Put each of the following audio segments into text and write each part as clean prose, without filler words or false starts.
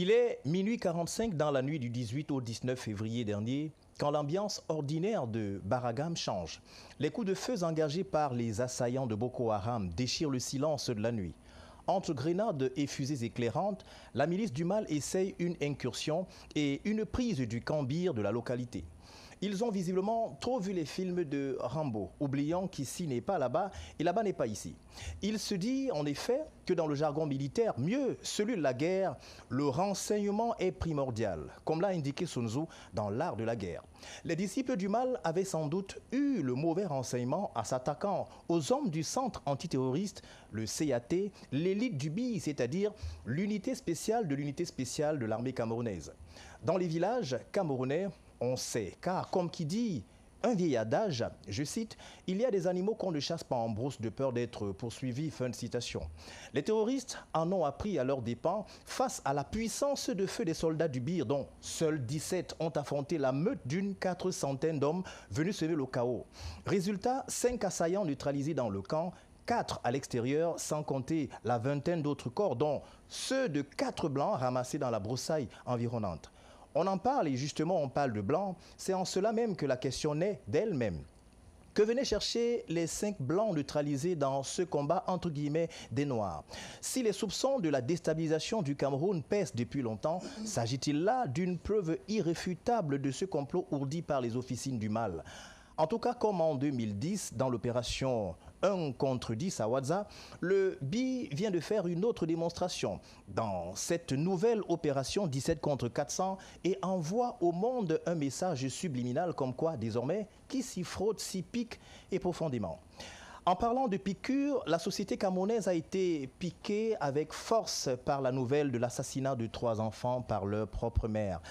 Il est minuit 45 dans la nuit du 18 au 19 février dernier, quand l'ambiance ordinaire de Baragam change. Les coups de feu engagés par les assaillants de Boko Haram déchirent le silence de la nuit. Entre grenades et fusées éclairantes, la milice du mal essaye une incursion et une prise du Kambir de la localité. Ils ont visiblement trop vu les films de Rambo, oubliant qu'ici n'est pas là-bas et là-bas n'est pas ici. Il se dit en effet que dans le jargon militaire, mieux celui de la guerre, le renseignement est primordial, comme l'a indiqué Sun Tzu dans l'art de la guerre. Les disciples du mal avaient sans doute eu le mauvais renseignement en s'attaquant aux hommes du centre antiterroriste, le CAT, l'élite du BI, c'est-à-dire l'unité spéciale de l'armée camerounaise. Dans les villages camerounais, on sait, car comme qui dit un vieil adage, je cite, « Il y a des animaux qu'on ne chasse pas en brousse de peur d'être poursuivis », fin de citation. Les terroristes en ont appris à leurs dépens face à la puissance de feu des soldats du Bir, dont seuls 17 ont affronté la meute d'une 400 d'hommes venus semer le chaos. Résultat, 5 assaillants neutralisés dans le camp, 4 à l'extérieur, sans compter la vingtaine d'autres corps, dont ceux de 4 blancs ramassés dans la broussaille environnante. On en parle et justement on parle de blanc, c'est en cela même que la question naît d'elle-même. Que venaient chercher les 5 blancs neutralisés dans ce combat entre guillemets des noirs? Si les soupçons de la déstabilisation du Cameroun pèsent depuis longtemps, s'agit-il là d'une preuve irréfutable de ce complot ourdi par les officines du mal? En tout cas, comme en 2010, dans l'opération 1 contre 10 à Ouadza, le BI vient de faire une autre démonstration dans cette nouvelle opération 17 contre 400 et envoie au monde un message subliminal comme quoi, désormais, qui s'y fraude, s'y pique et profondément. En parlant de piqûre, la société camerounaise a été piquée avec force par la nouvelle de l'assassinat de 3 enfants par leur propre mère.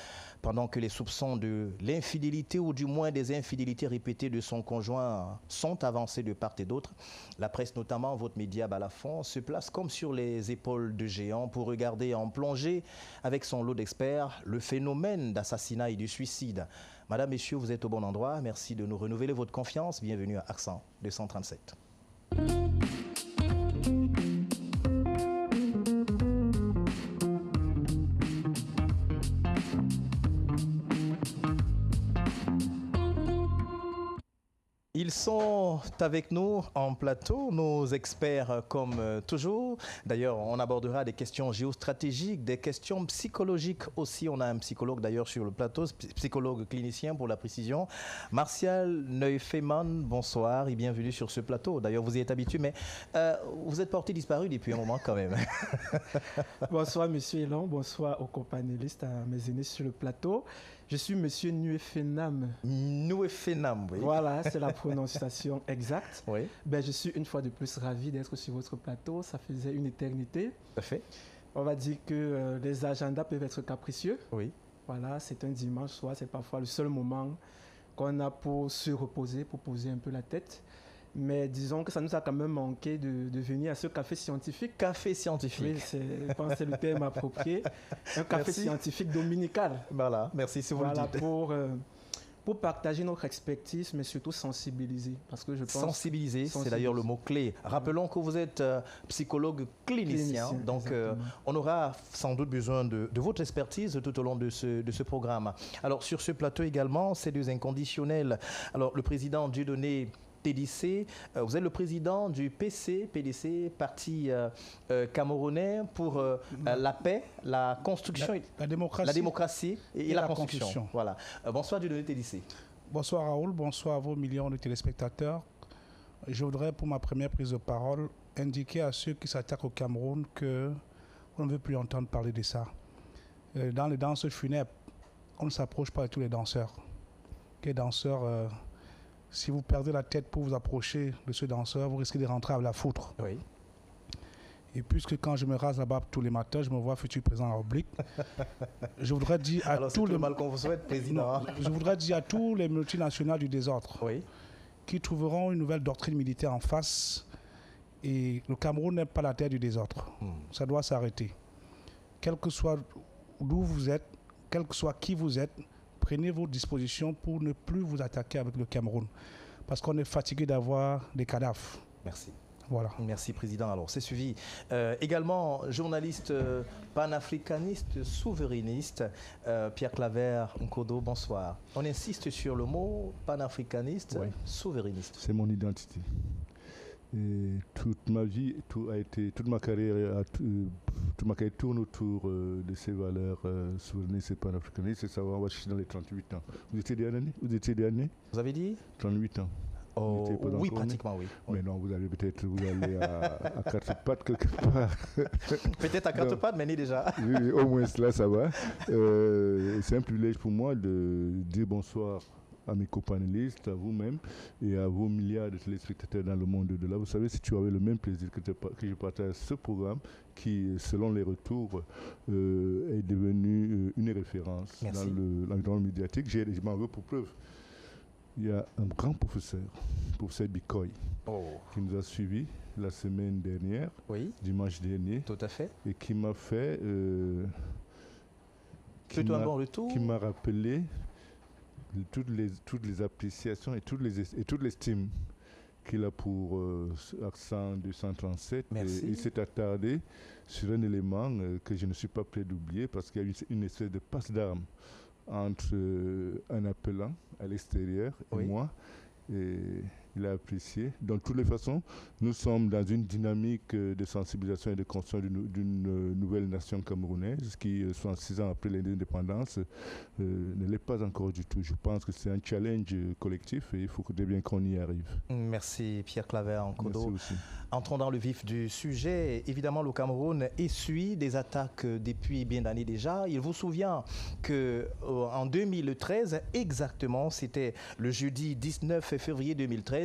Pendant que les soupçons de l'infidélité ou du moins des infidélités répétées de son conjoint sont avancés de part et d'autre, la presse, notamment votre média Balafon, se place comme sur les épaules de géants pour regarder en plongée avec son lot d'experts le phénomène d'assassinat et de suicide. Madame, Messieurs, vous êtes au bon endroit. Merci de nous renouveler votre confiance. Bienvenue à Accent 237. Ils sont avec nous en plateau, nos experts comme toujours. D'ailleurs, on abordera des questions géostratégiques, des questions psychologiques aussi. On a un psychologue d'ailleurs sur le plateau, psychologue clinicien pour la précision. Martial Neufeman, bonsoir et bienvenue sur ce plateau. D'ailleurs, vous y êtes habitué, mais vous êtes porté disparu depuis un moment quand même. Bonsoir Monsieur Elan, bonsoir aux companélistes, à mes aînés sur le plateau. Je suis Monsieur Nuefenam. Nuefenam, oui. Voilà, c'est la prononciation exacte. Oui. Ben, je suis une fois de plus ravi d'être sur votre plateau. Ça faisait une éternité. Parfait. On va dire que les agendas peuvent être capricieux. Oui. Voilà, c'est un dimanche soir, c'est parfois le seul moment qu'on a pour se reposer, pour poser un peu la tête. Mais disons que ça nous a quand même manqué de venir à ce café scientifique. Café scientifique. Oui, je pense que c'est le terme approprié. Un café scientifique dominical. Voilà, merci si vous le dites. Pour partager notre expertise, mais surtout sensibiliser. Parce que je pense sensibiliser, c'est d'ailleurs le mot-clé. Rappelons que vous êtes psychologue clinicien, donc on aura sans doute besoin de votre expertise tout au long de ce programme. Alors, sur ce plateau également, c'est deux inconditionnels. Alors, le président Dieudonné TDC, vous êtes le président du PDC, Parti camerounais pour la paix, la construction, la démocratie et la construction. Voilà. Bonsoir Dieudonné TDC. Bonsoir Raoul, bonsoir à vos millions de téléspectateurs. Je voudrais pour ma première prise de parole indiquer à ceux qui s'attaquent au Cameroun qu'on ne veut plus entendre parler de ça. Dans les danses funèbres, on ne s'approche pas de tous les danseurs. Les danseurs... si vous perdez la tête pour vous approcher de ce danseur, vous risquez de rentrer à la foutre. Oui. Et puisque quand je me rase la barbe tous les matins, je me vois futur président en oblique, je voudrais dire à tous les mal qu'on vous souhaite, président. Non, je voudrais dire à tous les multinationales du désordre, oui, qui trouveront une nouvelle doctrine militaire en face. Et le Cameroun n'est pas la terre du désordre. Ça doit s'arrêter. Quel que soit d'où vous êtes, quel que soit qui vous êtes, prenez vos dispositions pour ne plus vous attaquer avec le Cameroun. Parce qu'on est fatigué d'avoir des cadavres. Merci. Voilà. Merci, Président. Alors, c'est suivi. Également, journaliste panafricaniste, souverainiste, Pierre Claver Nkodo, bonsoir. On insiste sur le mot panafricaniste, souverainiste. C'est mon identité. Et toute ma vie, toute ma carrière tourne autour de ces valeurs souverainistes et panafricanistes. Et ça va, on va chercher dans les 38 ans. Vous étiez dernier? Vous avez dit? 38 ans. Oh, oui, pratiquement, oui. Mais non, vous allez à quatre pattes quelque part. Peut-être à quatre pattes, mais ni déjà. Oui, au moins cela, ça va. C'est un privilège pour moi de dire bonsoir à mes copanélistes, à vous-même et à vos milliards de téléspectateurs dans le monde de là. Vous savez, si tu avais le même plaisir que je partage ce programme qui, selon les retours, est devenu une référence dans l'environnement médiatique. Je m'en veux pour preuve. Il y a un grand professeur Bikoy, qui nous a suivis la semaine dernière, dimanche dernier. Tout à fait. Et qui m'a fait... Plutôt un bon retour. Qui m'a rappelé toutes les appréciations et toute l'estime qu'il a pour Accent 237. Merci. Et il s'est attardé sur un élément que je ne suis pas prêt d'oublier parce qu'il y a eu une espèce de passe d'armes entre un appelant à l'extérieur et moi. Et il a apprécié. De toutes les façons, nous sommes dans une dynamique de sensibilisation et de construction d'une nouvelle nation camerounaise qui, 66 ans après l'indépendance, ne l'est pas encore du tout. Je pense que c'est un challenge collectif et il faut bien qu'on y arrive. Merci Pierre Claver Nkodo. Merci aussi. Entrons dans le vif du sujet. Évidemment, le Cameroun essuie des attaques depuis bien d'années déjà. Il vous souvient qu'en 2013, exactement, c'était le jeudi 19 février 2013,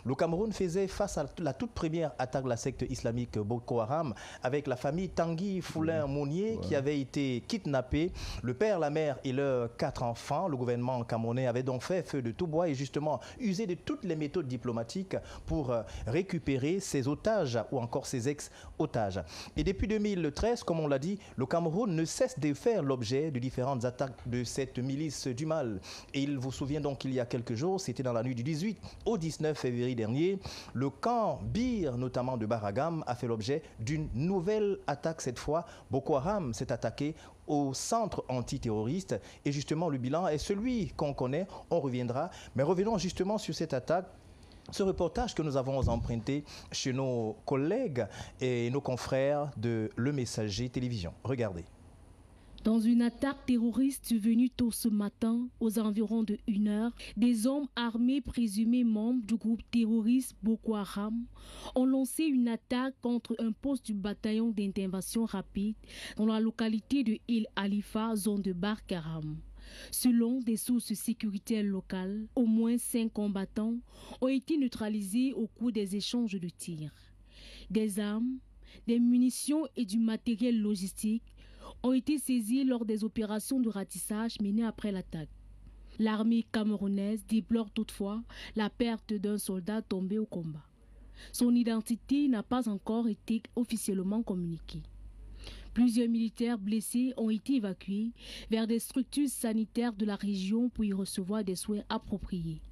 le Cameroun faisait face à la toute première attaque de la secte islamique Boko Haram avec la famille Tanguy Foulin-Mounier qui avait été kidnappée. Le père, la mère et leurs 4 enfants. Le gouvernement camerounais avait donc fait feu de tout bois et justement usé de toutes les méthodes diplomatiques pour récupérer ses otages ou encore ses ex-otages. Et depuis 2013, comme on l'a dit, le Cameroun ne cesse de faire l'objet de différentes attaques de cette milice du mal. Et il vous souvient donc qu'il y a quelques jours, c'était dans la nuit du 18 au 19 février dernier, le camp Bir, notamment de Baragam, a fait l'objet d'une nouvelle attaque cette fois. Boko Haram s'est attaqué au centre antiterroriste et justement le bilan est celui qu'on connaît, on reviendra. Mais revenons justement sur cette attaque. Ce reportage que nous avons emprunté chez nos collègues et nos confrères de Le Messager Télévision. Regardez. Dans une attaque terroriste survenue tôt ce matin, aux environs de 1 heure, des hommes armés présumés membres du groupe terroriste Boko Haram ont lancé une attaque contre un poste du bataillon d'intervention rapide dans la localité de Il Alifa, zone de Barkaram. Selon des sources sécuritaires locales, au moins 5 combattants ont été neutralisés au cours des échanges de tirs. Des armes, des munitions et du matériel logistique ont été saisis lors des opérations de ratissage menées après l'attaque. L'armée camerounaise déplore toutefois la perte d'un soldat tombé au combat. Son identité n'a pas encore été officiellement communiquée. Plusieurs militaires blessés ont été évacués vers des structures sanitaires de la région pour y recevoir des soins appropriés.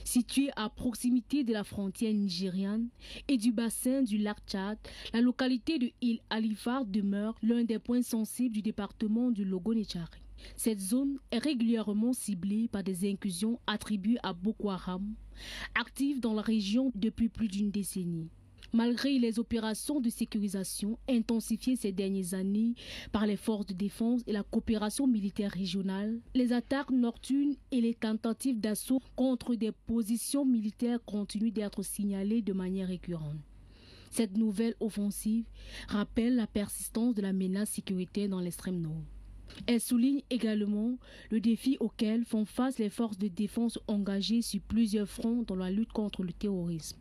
Située à proximité de la frontière nigériane et du bassin du lac Tchad, la localité de Il Alifar demeure l'un des points sensibles du département du Logo-Netchari. Cette zone est régulièrement ciblée par des incursions attribuées à Boko Haram, active dans la région depuis plus d'une décennie. Malgré les opérations de sécurisation intensifiées ces dernières années par les forces de défense et la coopération militaire régionale, les attaques nocturnes et les tentatives d'assaut contre des positions militaires continuent d'être signalées de manière récurrente. Cette nouvelle offensive rappelle la persistance de la menace sécuritaire dans l'extrême nord. Elle souligne également le défi auquel font face les forces de défense engagées sur plusieurs fronts dans la lutte contre le terrorisme.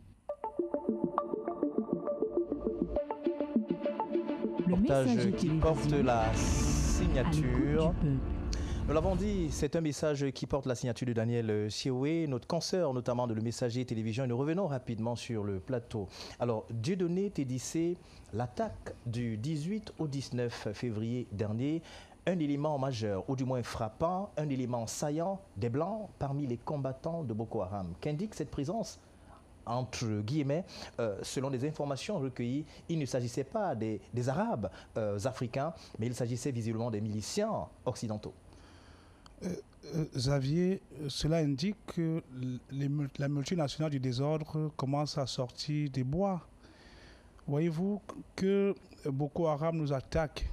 Reportage qui porte la signature. Nous l'avons dit, c'est un message qui porte la signature de Daniel Chioué, notre consoeur notamment de Le Messager Télévision. Et nous revenons rapidement sur le plateau. Alors, Dieudonné Tédissé, l'attaque du 18 au 19 février dernier, un élément majeur, ou du moins frappant, un élément saillant des Blancs parmi les combattants de Boko Haram. Qu'indique cette présence entre guillemets, selon des informations recueillies, il ne s'agissait pas des Arabes africains, mais il s'agissait visiblement des miliciens occidentaux. Xavier, cela indique que la multinationale du désordre commence à sortir des bois. Voyez-vous que Boko Haram nous attaque.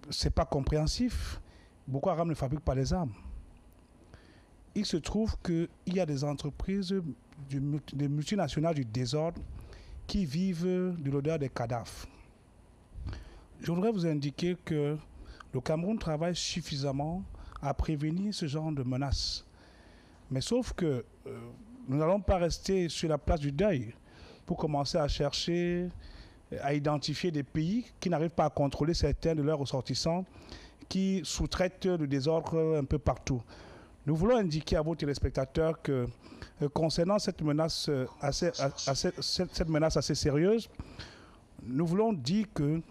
Ce n'est pas compréhensif. Boko Haram ne fabrique pas les armes. Il se trouve qu'il y a des entreprises, des multinationales du désordre qui vivent de l'odeur des cadavres. Je voudrais vous indiquer que le Cameroun travaille suffisamment à prévenir ce genre de menaces. Mais sauf que nous n'allons pas rester sur la place du deuil pour commencer à chercher, à identifier des pays qui n'arrivent pas à contrôler certains de leurs ressortissants qui sous-traitent le désordre un peu partout. Nous voulons indiquer à vos téléspectateurs que concernant cette menace assez sérieuse, nous voulons dire que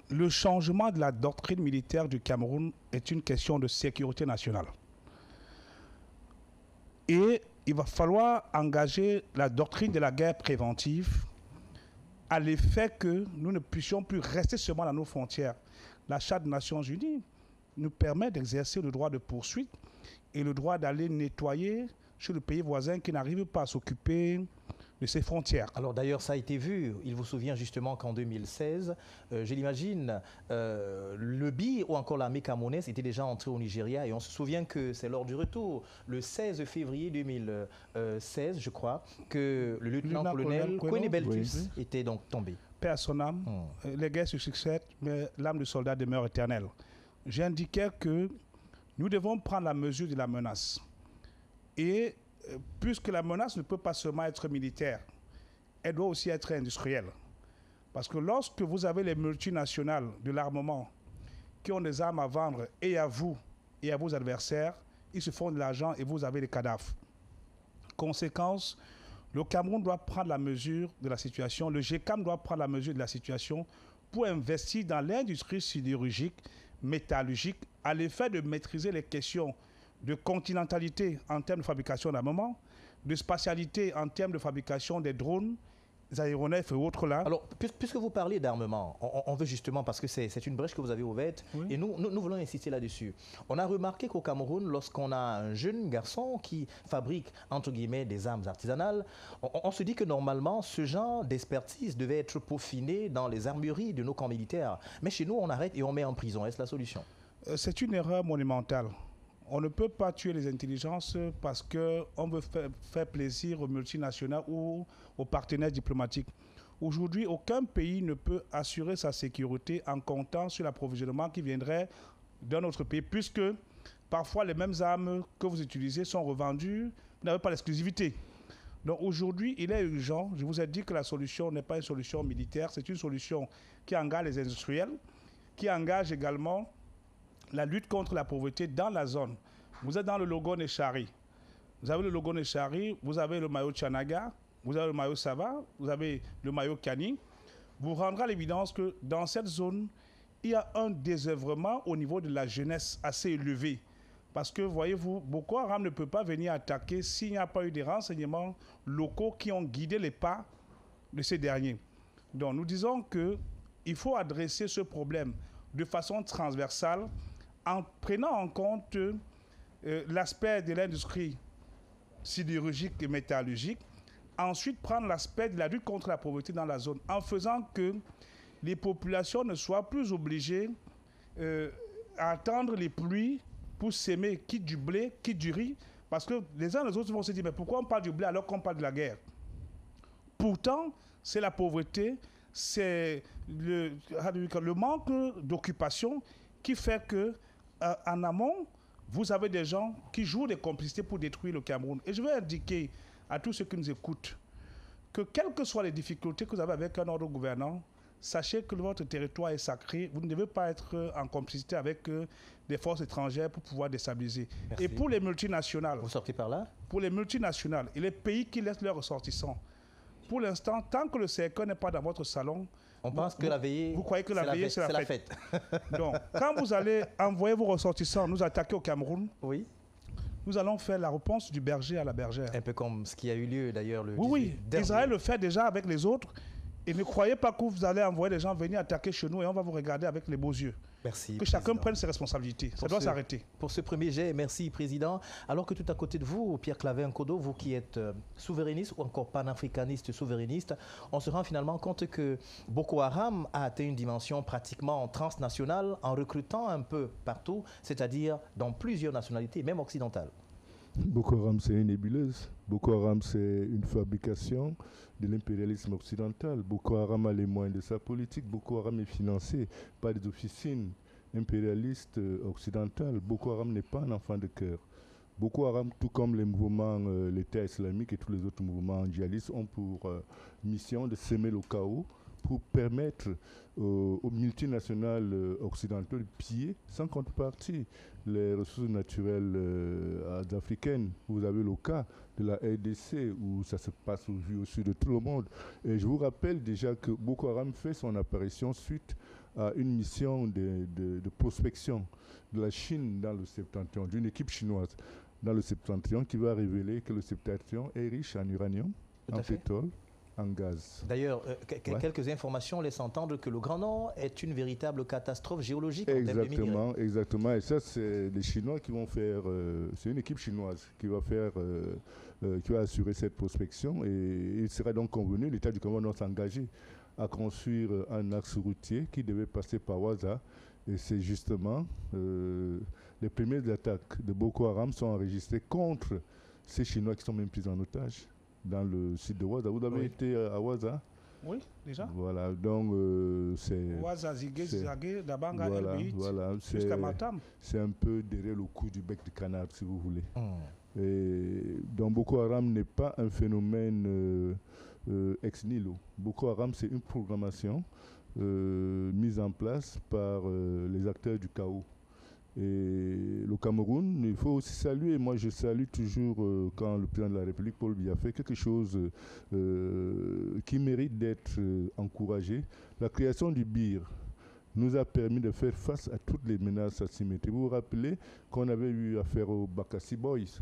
le changement de la doctrine militaire du Cameroun est une question de sécurité nationale. Et il va falloir engager la doctrine de la guerre préventive à l'effet que nous ne puissions plus rester seulement dans nos frontières. La Charte des Nations Unies nous permet d'exercer le droit de poursuite et le droit d'aller nettoyer chez le pays voisin qui n'arrive pas à s'occuper de ses frontières. Alors d'ailleurs, ça a été vu. Il vous souvient justement qu'en 2016, je l'imagine, le BI ou encore l'armée camerounaise était déjà entré au Nigeria et on se souvient que c'est lors du retour, le 16 février 2016, je crois, que le lieutenant-colonel Kwene Beltus était donc tombé. Paix à son âme, les guerres se succèdent, mais l'âme du soldat demeure éternelle. J'indiquais que nous devons prendre la mesure de la menace. Et puisque la menace ne peut pas seulement être militaire, elle doit aussi être industrielle. Parce que lorsque vous avez les multinationales de l'armement qui ont des armes à vendre et à vous et à vos adversaires, ils se font de l'argent et vous avez des cadavres. Conséquence, le Cameroun doit prendre la mesure de la situation, le GECAM doit prendre la mesure de la situation pour investir dans l'industrie sidérurgique, métallurgique, à l'effet de maîtriser les questions de continentalité en termes de fabrication d'armement, de spatialité en termes de fabrication des drones, des aéronefs et autres là. Alors, puisque vous parlez d'armement, on veut justement, parce que c'est une brèche que vous avez ouverte, oui. Et nous voulons insister là-dessus. On a remarqué qu'au Cameroun, lorsqu'on a un jeune garçon qui fabrique, entre guillemets, des armes artisanales, on se dit que normalement, ce genre d'expertise devait être peaufiné dans les armureries de nos camps militaires. Mais chez nous, on arrête et on met en prison. Est-ce la solution? C'est une erreur monumentale. On ne peut pas tuer les intelligences parce qu'on veut faire plaisir aux multinationales ou aux partenaires diplomatiques. Aujourd'hui, aucun pays ne peut assurer sa sécurité en comptant sur l'approvisionnement qui viendrait d'un autre pays, puisque parfois les mêmes armes que vous utilisez sont revendues, vous n'avez pas l'exclusivité. Donc aujourd'hui, il est urgent, je vous ai dit que la solution n'est pas une solution militaire, c'est une solution qui engage les industriels, qui engage également la lutte contre la pauvreté dans la zone. Vous êtes dans le logo Nechari. Vous avez le logo Nechari, vous avez le maillot Chanaga, vous avez le maillot Sava, vous avez le maillot Kani. Vous rendrez à l'évidence que dans cette zone, il y a un désœuvrement au niveau de la jeunesse assez élevé. Parce que, voyez-vous, Boko Haram ne peut pas venir attaquer s'il n'y a pas eu des renseignements locaux qui ont guidé les pas de ces derniers. Donc, nous disons qu'il faut adresser ce problème de façon transversale en prenant en compte l'aspect de l'industrie sidérurgique et métallurgique, ensuite prendre l'aspect de la lutte contre la pauvreté dans la zone, en faisant que les populations ne soient plus obligées à attendre les pluies pour s'aimer, quitte du blé, quitte du riz, parce que les uns et les autres vont se dire, mais pourquoi on parle du blé alors qu'on parle de la guerre? Pourtant, c'est la pauvreté, c'est le manque d'occupation qui fait que en amont, vous avez des gens qui jouent des complicités pour détruire le Cameroun. Et je veux indiquer à tous ceux qui nous écoutent que quelles que soient les difficultés que vous avez avec un ordre gouvernant, sachez que votre territoire est sacré. Vous ne devez pas être en complicité avec des forces étrangères pour pouvoir déstabiliser. Merci. Et pour les multinationales... Vous sortez par là? Pour les multinationales et les pays qui laissent leurs ressortissants, pour l'instant, tant que le cercueil n'est pas dans votre salon, on pense que la veillée, vous croyez que la veillée, c'est la fête. fête. Donc, quand vous allez envoyer vos ressortissants nous attaquer au Cameroun, oui, nous allons faire la réponse du berger à la bergère. Un peu comme ce qui a eu lieu d'ailleurs le 18 Oui, dernier. Israël le fait déjà avec les autres. Et ne croyez pas que vous allez envoyer des gens venir attaquer chez nous et on va vous regarder avec les beaux yeux. Merci. Que chacun Président. prenne ses responsabilités. Ça doit s'arrêter. Pour ce premier jet, merci Président. Alors que tout à côté de vous, Pierre Claver Nkodo, vous qui êtes souverainiste ou encore panafricaniste souverainiste, on se rend finalement compte que Boko Haram a atteint une dimension pratiquement transnationale en recrutant un peu partout, c'est-à-dire dans plusieurs nationalités, même occidentales. Boko Haram, c'est une nébuleuse. Boko Haram, c'est une fabrication de l'impérialisme occidental. Boko Haram a les moyens de sa politique. Boko Haram est financé par des officines impérialistes occidentales. Boko Haram n'est pas un enfant de cœur. Boko Haram, tout comme les mouvements, l'État islamique et tous les autres mouvements djihadistes, ont pour mission de semer le chaos pour permettre aux multinationales occidentales de piller sans contrepartie les ressources naturelles africaines. Vous avez le cas de la RDC où ça se passe au vu au sud de tout le monde. Et je vous rappelle déjà que Boko Haram fait son apparition suite à une mission de prospection de la Chine dans le septentrion, d'une équipe chinoise dans le septentrion qui va révéler que le septentrion est riche en uranium, en pétrole, en gaz. D'ailleurs, quelques informations laissent entendre que le Grand Nord est une véritable catastrophe géologique. Exactement, exactement. Et ça, c'est les Chinois qui vont faire. C'est une équipe chinoise qui va faire, qui va assurer cette prospection. Et il serait donc convenu, l'État du Cameroun doit s'engager à construire un axe routier qui devait passer par Ouaza. Et c'est justement les premières attaques de Boko Haram sont enregistrées contre ces Chinois qui sont même pris en otage dans le site de Ouaza. Vous avez été à Ouaza? Oui, déjà. Voilà, donc c'est... Ouaza, Zigué, Zagé, Dabanga, voilà, Elbeit, voilà, jusqu'à Matam. C'est un peu derrière le cou du bec du canard, si vous voulez. Et donc Boko Haram n'est pas un phénomène ex nihilo. Boko Haram, c'est une programmation mise en place par les acteurs du chaos. Et le Cameroun, il faut aussi saluer, moi je salue toujours quand le président de la République, Paul Biya, fait quelque chose qui mérite d'être encouragé. La création du BIR nous a permis de faire face à toutes les menaces asymétriques. Vous vous rappelez qu'on avait eu affaire aux Bakassi Boys.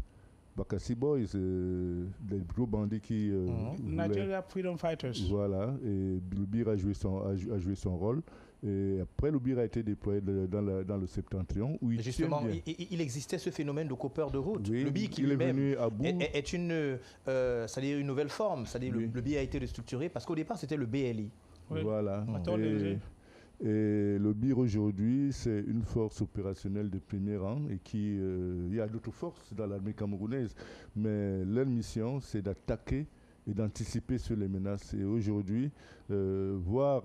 Bakassi Boys, des gros bandits qui... Nigeria Freedom Fighters. Voilà, et le BIR a joué son rôle. Et après, le BIR a été déployé dans le septentrion. Où justement, il existait ce phénomène de coupeur de route. Oui, le BIR qui lui-même est c'est-à-dire une nouvelle forme. C'est-à-dire le BIR a été restructuré parce qu'au départ, c'était le BLI. Oui. Voilà. Et le BIR aujourd'hui, c'est une force opérationnelle de premier rang et il y a d'autres forces dans l'armée camerounaise. Mais leur mission, c'est d'attaquer et d'anticiper sur les menaces. Et aujourd'hui, les voir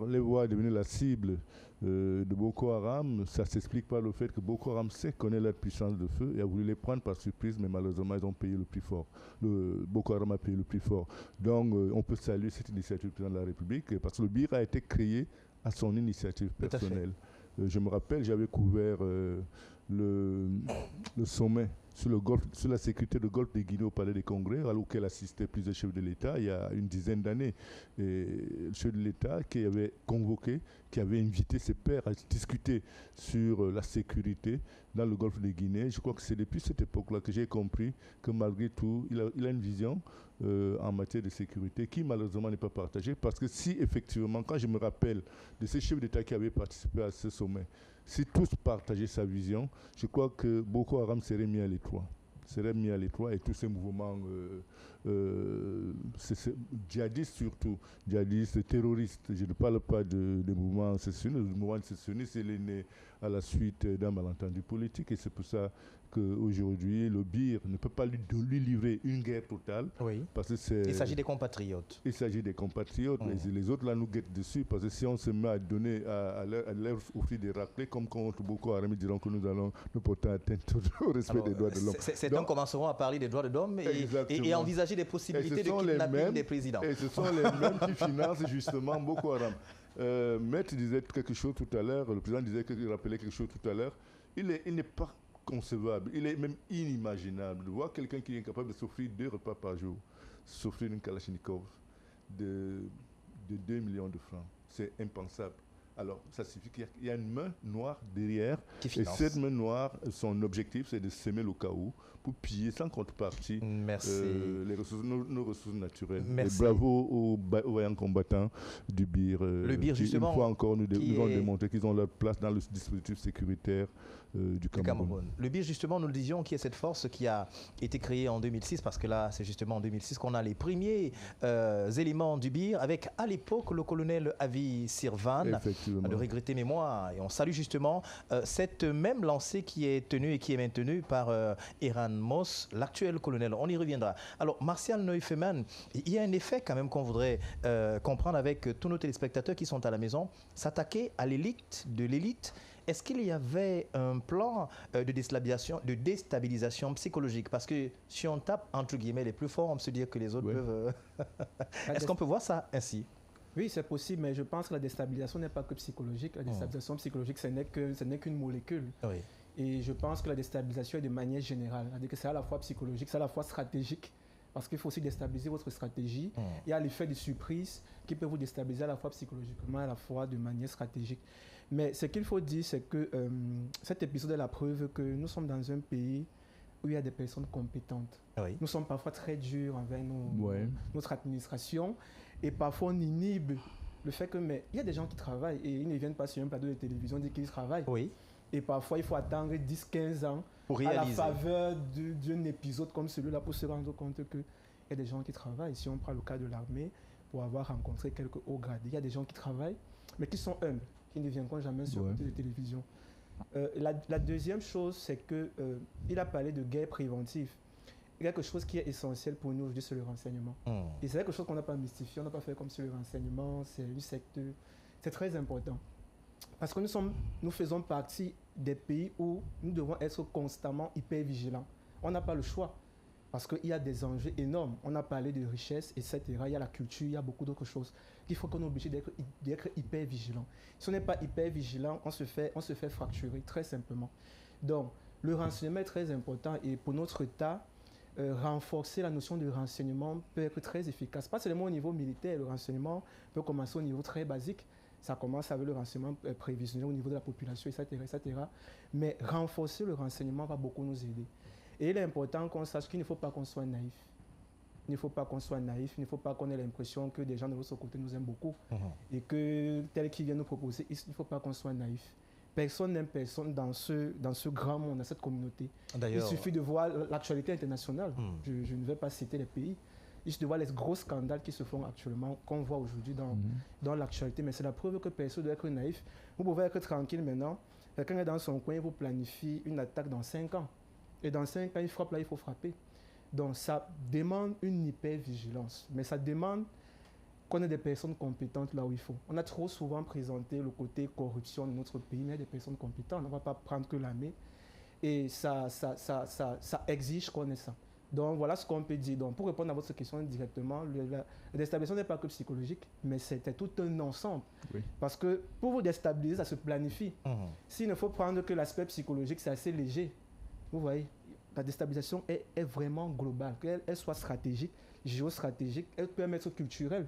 devenir la cible de Boko Haram, ça s'explique par le fait que Boko Haram connaît leur puissance de feu et a voulu les prendre par surprise, mais malheureusement, ils ont payé le prix fort. Boko Haram a payé le prix fort. Donc, on peut saluer cette initiative du président de la République parce que le BIR a été créé à son initiative personnelle. Je me rappelle, j'avais couvert le sommet sur la sécurité du golfe de Guinée au Palais des Congrès, auquel assistaient plusieurs chefs de l'État il y a une dizaine d'années. Et le chef de l'État qui avait convoqué, qui avait invité ses pairs à discuter sur la sécurité dans le golfe de Guinée. Je crois que c'est depuis cette époque-là que j'ai compris que malgré tout, il a une vision en matière de sécurité qui malheureusement n'est pas partagée. Parce que si effectivement, quand je me rappelle de ces chefs d'État qui avaient participé à ce sommet, si tous partageaient sa vision, je crois que Boko Haram serait mis à l'étroit. Et tous ces mouvements djihadistes surtout, djihadistes, terroristes, je ne parle pas de mouvements sécessionnistes. Le mouvement sécessionniste, il est né à la suite d'un malentendu politique et c'est pour ça qu'aujourd'hui, le BIR ne peut pas lui livrer une guerre totale. Oui. Parce que il s'agit des compatriotes. Il s'agit des compatriotes. Mais les autres, là, nous guettent dessus. Parce que si on se met à donner, à leur offrir des raclés, comme contre Boko Haram, ils diront que nous allons nous porter atteinte au respect des droits de l'homme. Certains commenceront à parler des droits de l'homme et envisager des possibilités de kidnapping des présidents. Et ce sont les mêmes qui financent justement Boko Haram. Maître disait quelque chose tout à l'heure, le président rappelait quelque chose tout à l'heure. Il n'est pas concevable, il est même inimaginable de voir quelqu'un qui est capable de s'offrir 2 repas par jour, s'offrir une Kalachnikov de 2 millions de francs. C'est impensable. alors ça signifie qu'il y a une main noire derrière. Qui Et finance. cette main noire, son objectif, c'est de s'aimer le chaos pour piller sans contrepartie Merci. nos ressources naturelles. Merci. Et bravo aux vaillants combattants du BIR. Le BIR, qui, justement, une fois encore, nous ont est- démontré qu'ils ont leur place dans le dispositif sécuritaire du Cameroun. Le BIR, justement, nous le disions, qui est cette force qui a été créée en 2006, parce que là, c'est justement en 2006 qu'on a les premiers éléments du BIR, avec à l'époque le colonel Avi Sirvan, Effectivement. de regretter mémoire. Et on salue justement cette même lancée qui est tenue et qui est maintenue par Eran Moss, l'actuel colonel. On y reviendra. Alors, Martial Neufeman, il y a un effet quand même qu'on voudrait comprendre avec tous nos téléspectateurs qui sont à la maison. S'attaquer à l'élite de l'élite. Est-ce qu'il y avait un plan de déstabilisation psychologique? Parce que si on tape, entre guillemets, les plus forts, on peut se dire que les autres Ouais. peuvent... Est-ce qu'on peut voir ça ainsi? Oui, c'est possible, mais je pense que la déstabilisation n'est pas que psychologique. La déstabilisation psychologique, ce n'est qu'une molécule. Oui. Et je pense que la déstabilisation est de manière générale. C'est-à-dire que c'est à la fois psychologique, c'est à la fois stratégique, parce qu'il faut aussi déstabiliser votre stratégie. Il y a l'effet de surprise qui peut vous déstabiliser à la fois psychologiquement, à la fois de manière stratégique. Mais ce qu'il faut dire, c'est que cet épisode est la preuve que nous sommes dans un pays où il y a des personnes compétentes. Oui. Nous sommes parfois très durs envers Ouais. notre administration et parfois on inhibe le fait que, mais il y a des gens qui travaillent et ils ne viennent pas sur un plateau de télévision dire qu'ils travaillent. Oui. Et parfois il faut attendre 10-15 ans Pour à la réaliser. faveur d'un épisode comme celui-là pour se rendre compte qu'il y a des gens qui travaillent. Si on prend le cas de l'armée, pour avoir rencontré quelques hauts gradés, il y a des gens qui travaillent, mais qui sont humbles, qui ne viendront jamais sur le plateau de télévision. La deuxième chose, c'est qu'il a parlé de guerre préventive. Quelque chose qui est essentiel pour nous aujourd'hui, c'est le renseignement. Et c'est quelque chose qu'on n'a pas mystifié, on n'a pas fait comme si le renseignement, c'est une secte. C'est très important. Parce que nous faisons partie des pays où nous devons être constamment hyper vigilants. On n'a pas le choix. Parce qu'il y a des enjeux énormes. On a parlé de richesse, etc. Il y a la culture, il y a beaucoup d'autres choses. Il faut qu'on est obligé d'être hyper vigilant. Si on n'est pas hyper vigilant, on se fait fracturer, très simplement. Donc, le renseignement est très important et pour notre État, renforcer la notion de renseignement peut être très efficace. Pas seulement au niveau militaire, le renseignement peut commencer au niveau très basique. Ça commence avec le renseignement prévisionnel au niveau de la population, etc., etc. Mais renforcer le renseignement va beaucoup nous aider. Et il est important qu'on sache qu'il ne faut pas qu'on soit naïf. Il ne faut pas qu'on soit naïf, il ne faut pas qu'on ait l'impression que des gens de l'autre côté nous aiment beaucoup. Et que tel qu'ils viennent nous proposer, il ne faut pas qu'on soit naïf. Personne n'aime personne dans ce grand monde, dans cette communauté. Il suffit de voir l'actualité internationale. Je ne vais pas citer les pays. Il suffit de voir les gros scandales qui se font actuellement, qu'on voit aujourd'hui dans l'actualité. Mais c'est la preuve que personne doit être naïf. Vous pouvez être tranquille maintenant. Quelqu'un est dans son coin, il vous planifie une attaque dans 5 ans. Et dans 5 ans, il frappe là, il faut frapper. Donc ça demande une hyper-vigilance. Mais ça demande qu'on ait des personnes compétentes là où il faut. On a trop souvent présenté le côté corruption de notre pays, mais il y a des personnes compétentes. On ne va pas prendre que l'armée. Et ça exige qu'on ait ça. Donc voilà ce qu'on peut dire. Donc pour répondre à votre question directement, la déstabilisation n'est pas que psychologique, mais c'était tout un ensemble. Oui. Parce que pour vous déstabiliser, ça se planifie. S'il ne faut prendre que l'aspect psychologique, c'est assez léger. Vous voyez, la déstabilisation est vraiment globale, qu'elle soit stratégique, géostratégique, elle peut même être culturelle.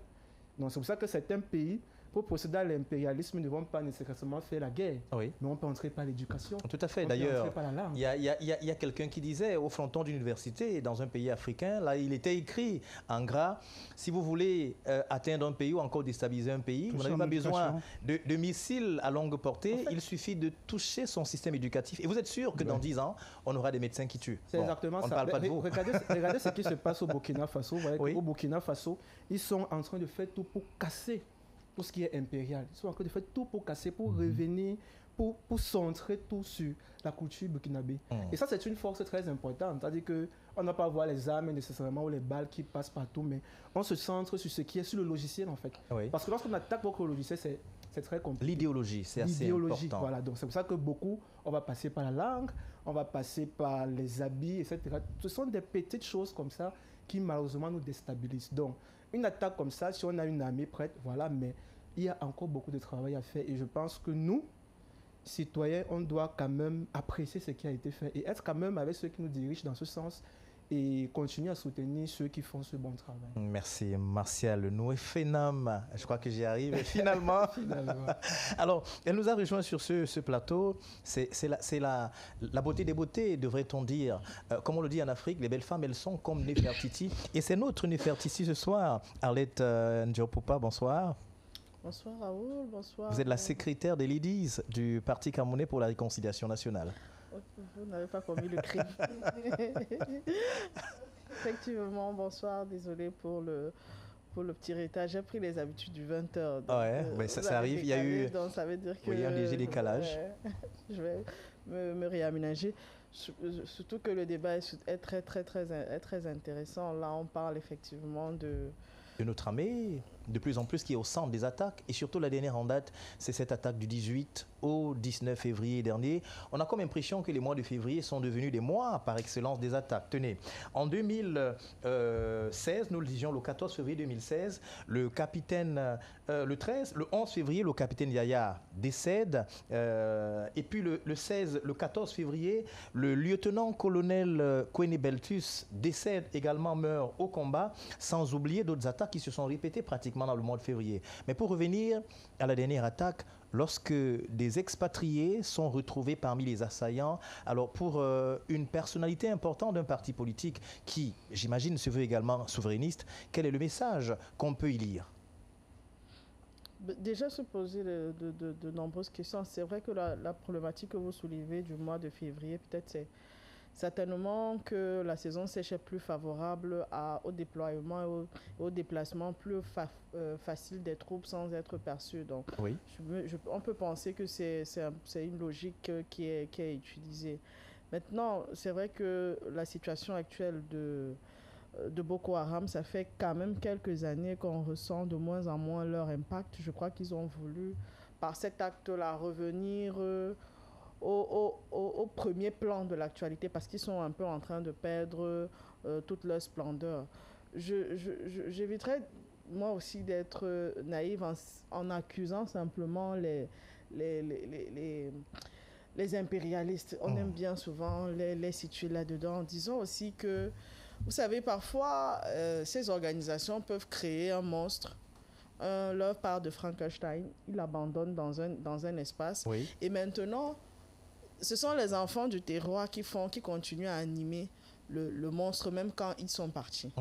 Donc c'est pour ça que certains pays, pour procéder à l'impérialisme, ne vont pas nécessairement faire la guerre, mais on peut entrer par l'éducation. Tout à fait. D'ailleurs, il y a quelqu'un qui disait au fronton d'une université dans un pays africain, là il était écrit en gras, si vous voulez atteindre un pays ou encore déstabiliser un pays, vous n'avez pas besoin de missiles à longue portée, en fait, il suffit de toucher son système éducatif. Et vous êtes sûr que dans 10 ans, on aura des médecins qui tuent. C'est exactement ça. On ne parle pas de vous. Regardez ce qui se passe au Burkina Faso. Vous voyez qu'au Burkina Faso, ils sont en train de faire tout pour casser tout ce qui est impérial. Ils sont en train de faire tout pour casser, pour revenir, pour centrer tout sur la culture burkinabé. Et ça, c'est une force très importante. C'est-à-dire qu'on n'a pas à voir les armes nécessairement ou les balles qui passent partout, mais on se centre sur ce qui est sur le logiciel, en fait. Parce que lorsqu'on attaque votre logiciel, c'est très compliqué. L'idéologie, c'est assez important. Voilà. Donc c'est pour ça que beaucoup, on va passer par la langue, on va passer par les habits, etc. Ce sont des petites choses comme ça qui, malheureusement, nous déstabilisent. Donc, une attaque comme ça, si on a une armée prête, voilà, mais il y a encore beaucoup de travail à faire. Et je pense que nous, citoyens, on doit quand même apprécier ce qui a été fait et être quand même avec ceux qui nous dirigent dans ce sens et continuer à soutenir ceux qui font ce bon travail. Merci Martial Noué-Fenam. Je crois que j'y arrive finalement. Alors, elle nous a rejoint sur ce plateau. C'est la beauté des beautés, devrait-on dire. Comme on le dit en Afrique, les belles femmes, elles sont comme Nefertiti. Et c'est notre Nefertiti ce soir. Arlette Ndiopopa, bonsoir. Bonsoir Raoul, bonsoir. Vous êtes la secrétaire des Ladies du Parti camerounais pour la réconciliation nationale. Vous n'avez pas commis le crime. Effectivement, bonsoir, désolé pour le petit retard. J'ai pris les habitudes du 20h. Ouais, mais ça arrive, il y a eu donc ça veut dire que, un léger décalage. Je vais me réaménager. Surtout que le débat est très intéressant. Là, on parle effectivement de notre armée, de plus en plus qui est au centre des attaques. Et surtout, la dernière en date, c'est cette attaque du 18 au 19 février dernier. On a comme impression que les mois de février sont devenus des mois par excellence des attaques. Tenez, en 2016, nous le disions, le 14 février 2016, le capitaine, le 11 février, le capitaine Yaya décède. Et puis le 14 février, le lieutenant-colonel Kwenebeltus décède également, meurt au combat, sans oublier d'autres attaques qui se sont répétées pratiquement dans le mois de février. Mais pour revenir à la dernière attaque, lorsque des expatriés sont retrouvés parmi les assaillants, alors pour une personnalité importante d'un parti politique qui, j'imagine, se veut également souverainiste, quel est le message qu'on peut y lire? Déjà se poser de nombreuses questions. C'est vrai que la problématique que vous soulevez du mois de février, peut-être c'est certainement que la saison sèche est plus favorable au déploiement et au déplacement plus facile des troupes sans être perçu. Donc, oui. On peut penser que c'est une logique qui est utilisée. Maintenant, c'est vrai que la situation actuelle de Boko Haram, ça fait quand même quelques années qu'on ressent de moins en moins leur impact. Je crois qu'ils ont voulu, par cet acte-là, revenir au premier plan de l'actualité parce qu'ils sont un peu en train de perdre toute leur splendeur. J'éviterais, moi aussi, d'être naïve en accusant simplement les impérialistes. On aime bien souvent les situer là-dedans. Disons aussi que, vous savez, parfois, ces organisations peuvent créer un monstre. Leur part de Frankenstein, ils l'abandonnent dans un espace. Oui. Et maintenant, ce sont les enfants du terroir qui continuent à animer le monstre, même quand ils sont partis.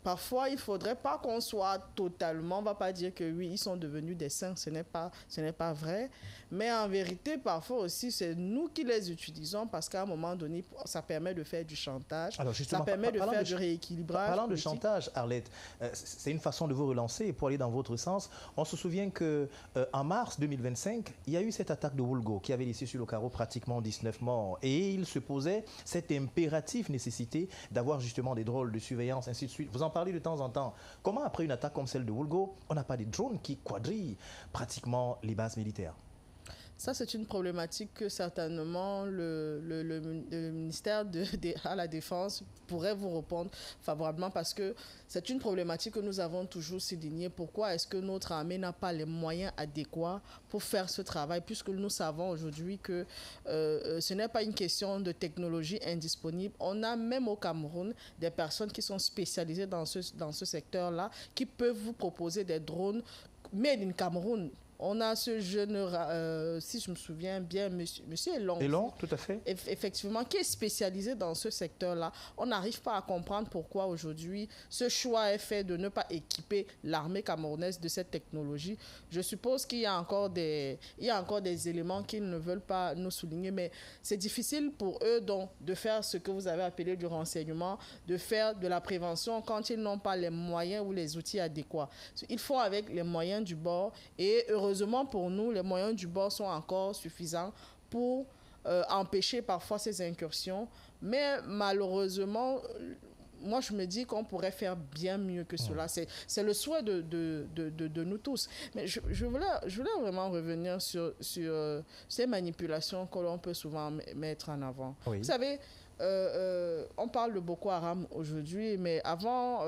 Parfois, il ne faudrait pas qu'on soit totalement, on ne va pas dire que oui, ils sont devenus des saints, ce n'est pas vrai. Mais en vérité, parfois aussi, c'est nous qui les utilisons parce qu'à un moment donné, ça permet de faire du chantage, ça permet de faire du rééquilibrage. Parlant de chantage, Arlette, c'est une façon de vous relancer pour aller dans votre sens. On se souvient qu'en mars 2025, il y a eu cette attaque de Woolgo qui avait laissé sur le carreau pratiquement 19 morts. Et il se posait cette impérative nécessité d'avoir justement des drôles de surveillance, ainsi de suite. Vous en parlez de temps en temps. Comment, après une attaque comme celle de Woolgo, on n'a pas des drones qui quadrillent pratiquement les bases militaires? Ça, c'est une problématique que certainement le ministère de la Défense pourrait vous répondre favorablement parce que c'est une problématique que nous avons toujours soulignée. Pourquoi est-ce que notre armée n'a pas les moyens adéquats pour faire ce travail, puisque nous savons aujourd'hui que ce n'est pas une question de technologie indisponible. On a même au Cameroun des personnes qui sont spécialisées dans ce secteur-là qui peuvent vous proposer des drones made in Cameroun. On a ce jeune, si je me souviens bien, monsieur Elong. Elong, tout à fait. Effectivement, qui est spécialisé dans ce secteur-là. On n'arrive pas à comprendre pourquoi aujourd'hui ce choix est fait de ne pas équiper l'armée camerounaise de cette technologie. Je suppose qu'il y a encore des éléments qu'ils ne veulent pas nous souligner, mais c'est difficile pour eux donc de faire ce que vous avez appelé du renseignement, de faire de la prévention quand ils n'ont pas les moyens ou les outils adéquats. Ils font avec les moyens du bord et heureusement pour nous, les moyens du bord sont encore suffisants pour empêcher parfois ces incursions. Mais malheureusement, moi je me dis qu'on pourrait faire bien mieux que cela. C'est le souhait de nous tous. Mais je voulais vraiment revenir sur ces manipulations que l'on peut souvent mettre en avant. Oui. Vous savez, on parle de Boko Haram aujourd'hui, mais avant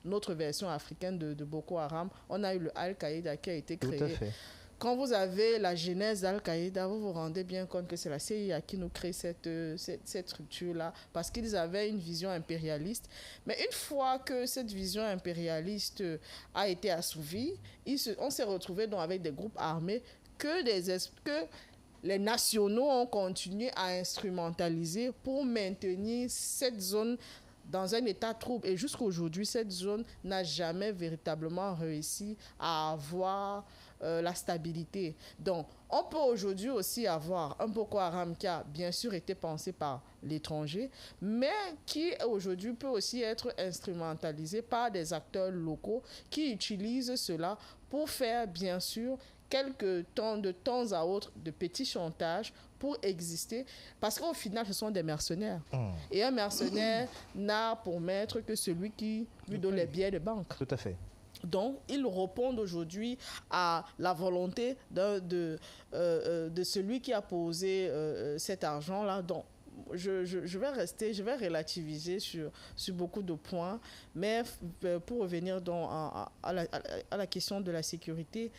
notre version africaine de Boko Haram, on a eu le Al-Qaïda qui a été créé. Tout à fait. quand vous avez la genèse d'Al-Qaïda, vous vous rendez bien compte que c'est la CIA qui nous crée cette structure-là, parce qu'ils avaient une vision impérialiste. Mais une fois que cette vision impérialiste a été assouvie, on s'est retrouvé donc avec des groupes armés que les nationaux ont continué à instrumentaliser pour maintenir cette zone dans un état trouble. Et jusqu'à aujourd'hui, cette zone n'a jamais véritablement réussi à avoir la stabilité. Donc, on peut aujourd'hui aussi avoir un Boko Haram qui a bien sûr été pensé par l'étranger, mais qui aujourd'hui peut aussi être instrumentalisé par des acteurs locaux qui utilisent cela pour faire bien sûr de temps à autre de petits chantages pour exister, parce qu'au final ce sont des mercenaires. Et un mercenaire n'a pour maître que celui qui lui donne les billets de banque. Tout à fait. Donc, ils répondent aujourd'hui à la volonté de celui qui a posé cet argent-là. Donc, je vais relativiser sur beaucoup de points, mais pour revenir donc à la question de la sécurité,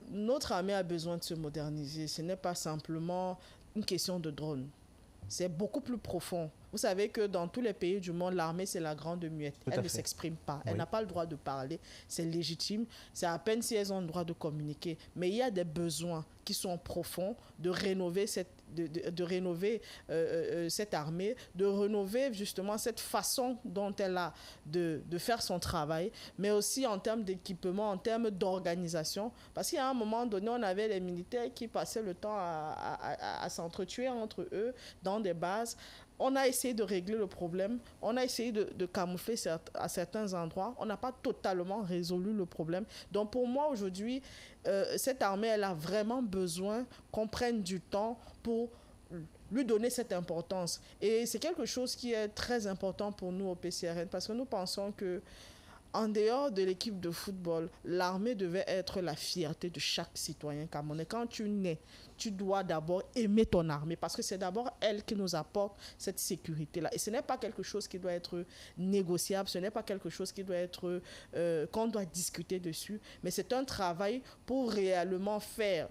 notre armée a besoin de se moderniser. Ce n'est pas simplement une question de drone. C'est beaucoup plus profond. Vous savez que dans tous les pays du monde, l'armée, c'est la grande muette. Elle ne s'exprime pas. Elle n'a pas le droit de parler. C'est légitime. C'est à peine si elles ont le droit de communiquer. Mais il y a des besoins qui sont profonds de rénover cette armée, de rénover justement cette façon dont elle a de faire son travail, mais aussi en termes d'équipement, en termes d'organisation. Parce qu'à un moment donné, on avait les militaires qui passaient le temps à s'entretuer entre eux dans des bases. On a essayé de régler le problème, on a essayé de camoufler à certains endroits, on n'a pas totalement résolu le problème. Donc pour moi aujourd'hui, cette armée, elle a vraiment besoin qu'on prenne du temps pour lui donner cette importance. Et c'est quelque chose qui est très important pour nous au PCRN, parce que nous pensons que en dehors de l'équipe de football, l'armée devait être la fierté de chaque citoyen camerounais. Quand tu nais, tu dois d'abord aimer ton armée, parce que c'est d'abord elle qui nous apporte cette sécurité-là. Et ce n'est pas quelque chose qui doit être négociable, ce n'est pas quelque chose qui doit être qu'on doit discuter dessus, mais c'est un travail pour réellement faire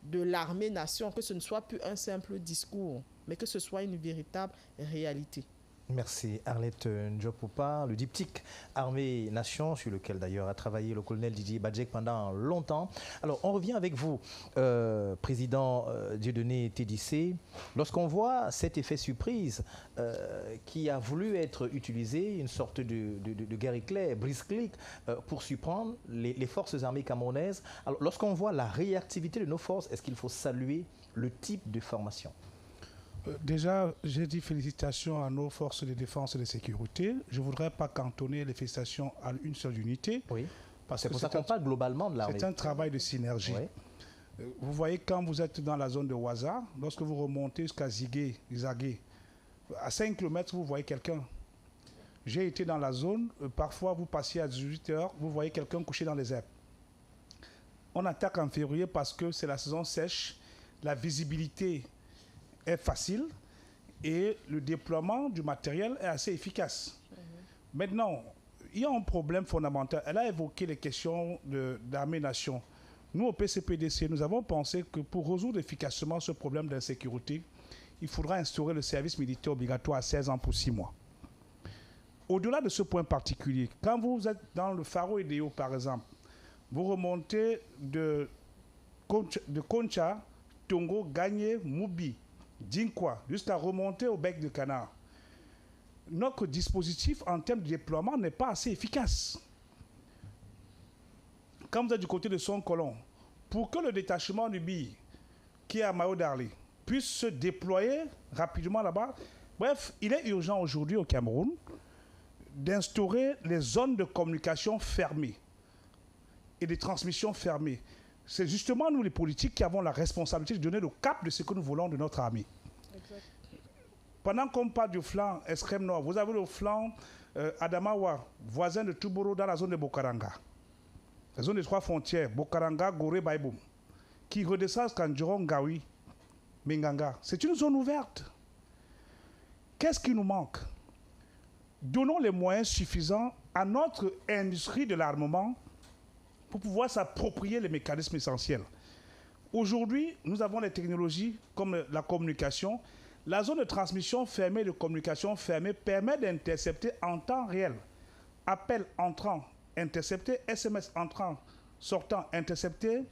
de l'armée-nation, que ce ne soit plus un simple discours, mais que ce soit une véritable réalité. Merci Arlette Ndjopopa, le diptyque Armée-Nation, sur lequel d'ailleurs a travaillé le colonel Didier Badjek pendant longtemps. Alors on revient avec vous, président Dieudonné Tédissé. Lorsqu'on voit cet effet surprise qui a voulu être utilisé, une sorte de guerre éclair, brise-clic, pour surprendre les forces armées camerounaises, alors lorsqu'on voit la réactivité de nos forces, est-ce qu'il faut saluer le type de formation ? Déjà, j'ai dit félicitations à nos forces de défense et de sécurité. Je ne voudrais pas cantonner les félicitations à une seule unité. Oui, c'est pour ça qu'on parle globalement de l'armée. C'est un travail de synergie. Oui. Vous voyez, quand vous êtes dans la zone de Ouaza, lorsque vous remontez jusqu'à Zigué, à 5 km, vous voyez quelqu'un. J'ai été dans la zone, parfois vous passiez à 18 h, vous voyez quelqu'un couché dans les herbes. On attaque en février parce que c'est la saison sèche, la visibilité est facile et le déploiement du matériel est assez efficace. Maintenant, il y a un problème fondamental. Elle a évoqué les questions d'armée-nation. Nous, au PCPDC, nous avons pensé que pour résoudre efficacement ce problème d'insécurité, il faudra instaurer le service militaire obligatoire à 16 ans pour 6 mois. Au-delà de ce point particulier, quand vous êtes dans le Faro Idéo, par exemple, vous remontez de Concha, Tongo, Gagné, Moubi, Dinkwa, jusqu'à remonter au bec de canard. Notre dispositif en termes de déploiement n'est pas assez efficace. Quand vous êtes du côté de Son-Colon, pour que le détachement du BI, qui est à Mao Darlé, puisse se déployer rapidement là-bas, bref, il est urgent aujourd'hui au Cameroun d'instaurer les zones de communication fermées et de transmission fermées. C'est justement nous, les politiques, qui avons la responsabilité de donner le cap de ce que nous voulons de notre armée. Exact. Pendant qu'on parle du flanc extrême nord, vous avez le flanc Adamawa, voisin de Touboro, dans la zone de Bokaranga. La zone des 3 frontières, Bokaranga, Gorée, Baïboum, qui redescend jusqu'à Ndjoron, Gawi, Menganga. C'est une zone ouverte. Qu'est-ce qui nous manque? Donnons les moyens suffisants à notre industrie de l'armement pour pouvoir s'approprier les mécanismes essentiels. Aujourd'hui, nous avons les technologies comme la communication. La zone de transmission fermée, de communication fermée, permet d'intercepter en temps réel. Appel entrant, intercepté, SMS entrant, sortant, intercepté.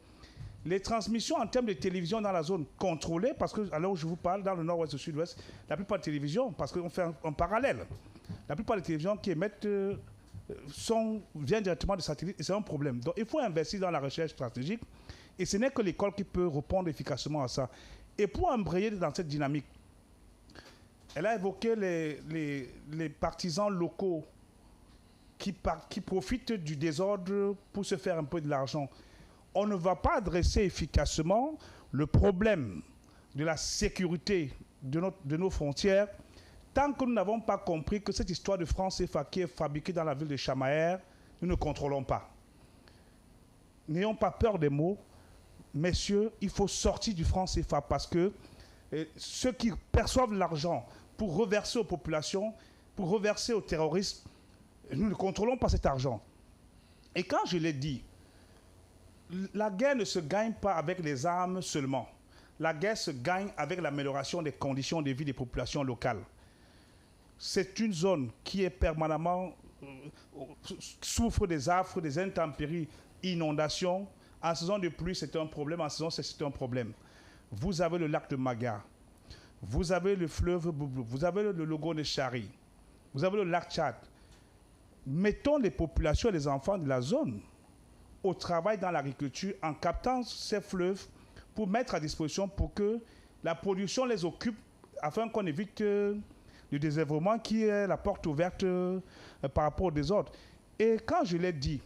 Les transmissions en termes de télévision dans la zone contrôlée, parce que à l'heure où je vous parle, dans le nord-ouest et le sud-ouest, la plupart des télévisions, parce qu'on fait un parallèle, la plupart des télévisions qui émettent viennent directement de satellites et c'est un problème. Donc il faut investir dans la recherche stratégique et ce n'est que l'école qui peut répondre efficacement à ça. Et pour embrayer dans cette dynamique, elle a évoqué les partisans locaux qui profitent du désordre pour se faire un peu de l'argent. On ne va pas adresser efficacement le problème de la sécurité de nos frontières tant que nous n'avons pas compris que cette histoire de franc CFA qui est fabriquée dans la ville de Chamaère, nous ne contrôlons pas. N'ayons pas peur des mots. Messieurs, il faut sortir du franc CFA parce que ceux qui perçoivent l'argent pour reverser aux populations, pour reverser aux terroristes, nous ne contrôlons pas cet argent. Et quand je l'ai dit, la guerre ne se gagne pas avec les armes seulement. La guerre se gagne avec l'amélioration des conditions de vie des populations locales. C'est une zone qui est permanemment souffre des affres, des intempéries, inondations. En saison de pluie, c'est un problème. En saison, c'est un problème. Vous avez le lac de Maga. Vous avez le fleuve Boublou. Vous avez le Logo de Chari. Vous avez le lac Tchad. Mettons les populations et les enfants de la zone au travail dans l'agriculture en captant ces fleuves pour mettre à disposition pour que la production les occupe afin qu'on évite le désœuvrement qui est la porte ouverte par rapport au désordre. Et quand je l'ai dit,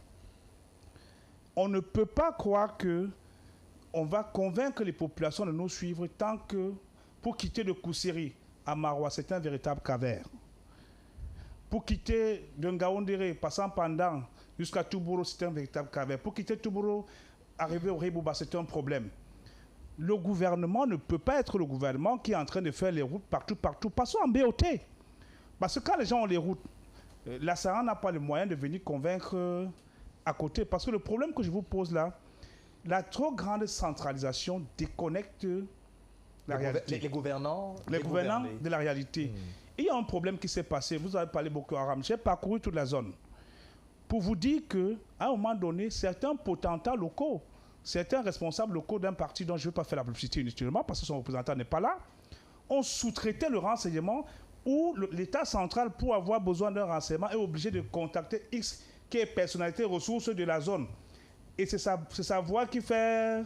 on ne peut pas croire qu'on va convaincre les populations de nous suivre tant que pour quitter de Koussiri à Maroua, c'est un véritable calvaire. Pour quitter de Ngaoundéré, passant pendant jusqu'à Toubouro, c'est un véritable calvaire. Pour quitter Toubouro, arriver au Ribouba, c'est un problème. Le gouvernement ne peut pas être le gouvernement qui est en train de faire les routes partout. Passons en BOT. Parce que quand les gens ont les routes, la Sahara n'a pas les moyens de venir convaincre à côté. Parce que le problème que je vous pose là, la trop grande centralisation déconnecte la réalité. Les gouvernants de la réalité. Il y a un problème qui s'est passé. Vous avez parlé Boko Haram. J'ai parcouru toute la zone pour vous dire qu'à un moment donné, certains potentats locaux, certains responsables locaux d'un parti dont je ne veux pas faire la publicité inutilement parce que son représentant n'est pas là, ont sous-traité le renseignement où l'État central, pour avoir besoin d'un renseignement, est obligé de contacter X qui est personnalité ressources de la zone. Et c'est sa voix qui fait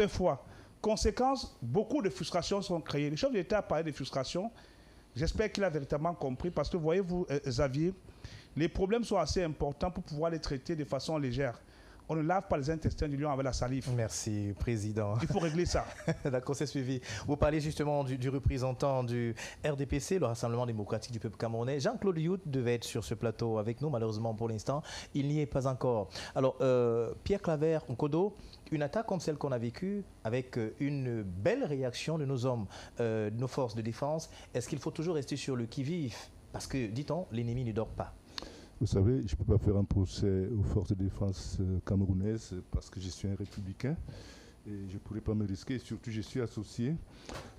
foi. Conséquence, beaucoup de frustrations sont créées. Le chef de l'État a parlé de frustrations. J'espère qu'il a véritablement compris parce que, voyez-vous, Xavier, les problèmes sont assez importants pour pouvoir les traiter de façon légère. On ne lave pas les intestins du lion avec la salive. Merci, Président. Il faut régler ça. D'accord, c'est suivi. Vous parlez justement du représentant du RDPC, le Rassemblement démocratique du peuple camerounais. Jean-Claude Youth devait être sur ce plateau avec nous. Malheureusement, pour l'instant, il n'y est pas encore. Alors, Pierre Claver Nkodo, une attaque comme celle qu'on a vécue avec une belle réaction de nos hommes, de nos forces de défense. Est-ce qu'il faut toujours rester sur le qui-vive? Parce que, dit-on, l'ennemi ne dort pas. Vous savez, je ne peux pas faire un procès aux forces de défense camerounaises parce que je suis un républicain et je ne pourrais pas me risquer. Surtout, je suis associé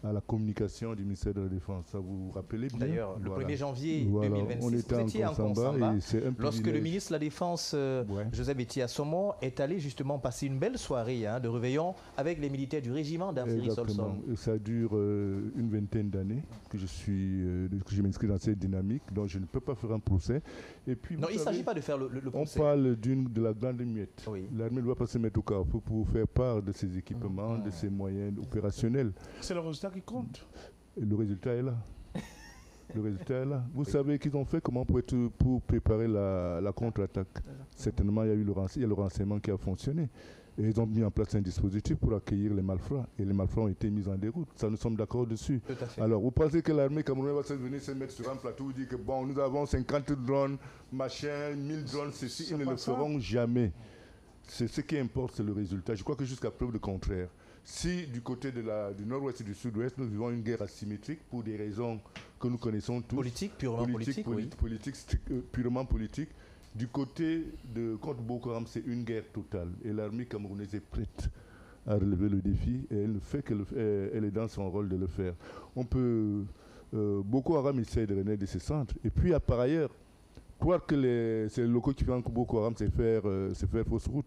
à la communication du ministère de la Défense. Ça vous rappelez bien? D'ailleurs, le 1er janvier voilà, 2026, on était vous étiez en Consamba lorsque le ministre de la Défense, Joseph Eti Assomo, est allé justement passer une belle soirée de réveillon avec les militaires du régiment d'artillerie Sol-Sol. Ça dure une vingtaine d'années que je m'inscris dans cette dynamique, donc je ne peux pas faire un procès. Et puis, non, il ne s'agit pas de faire le procès. On parle de la grande muette. Oui. L'armée ne doit pas se mettre au carrefour pour faire part de ses équipements, de ses moyens opérationnels. C'est le résultat qui compte. Et le résultat est là. Le résultat est là. Vous savez qu'ils ont fait comment pour préparer la contre-attaque. Certainement, il y a le renseignement qui a fonctionné. Et ils ont mis en place un dispositif pour accueillir les malfrats. Et les malfrats ont été mis en déroute. Ça, nous sommes d'accord dessus. Tout à fait. Alors, vous pensez que l'armée camerounaise va venir se mettre sur un plateau et dire que bon, nous avons 50 drones, machin, 1000 drones, ceci. Ils ne le feront jamais. C'est ce qui importe, c'est le résultat. Je crois que jusqu'à preuve de contraire, si du côté du nord-ouest et du sud-ouest, nous vivons une guerre asymétrique pour des raisons que nous connaissons tous. Politique, purement politique, oui. Politique, purement politique. Du côté de contre Boko Haram, c'est une guerre totale. Et l'armée camerounaise est prête à relever le défi. Et elle ne fait elle est dans son rôle de le faire. Boko Haram essaie de renaître de ses centres. Et puis, par ailleurs, croire que c'est les locaux qui font que Boko Haram, c'est faire fausse route.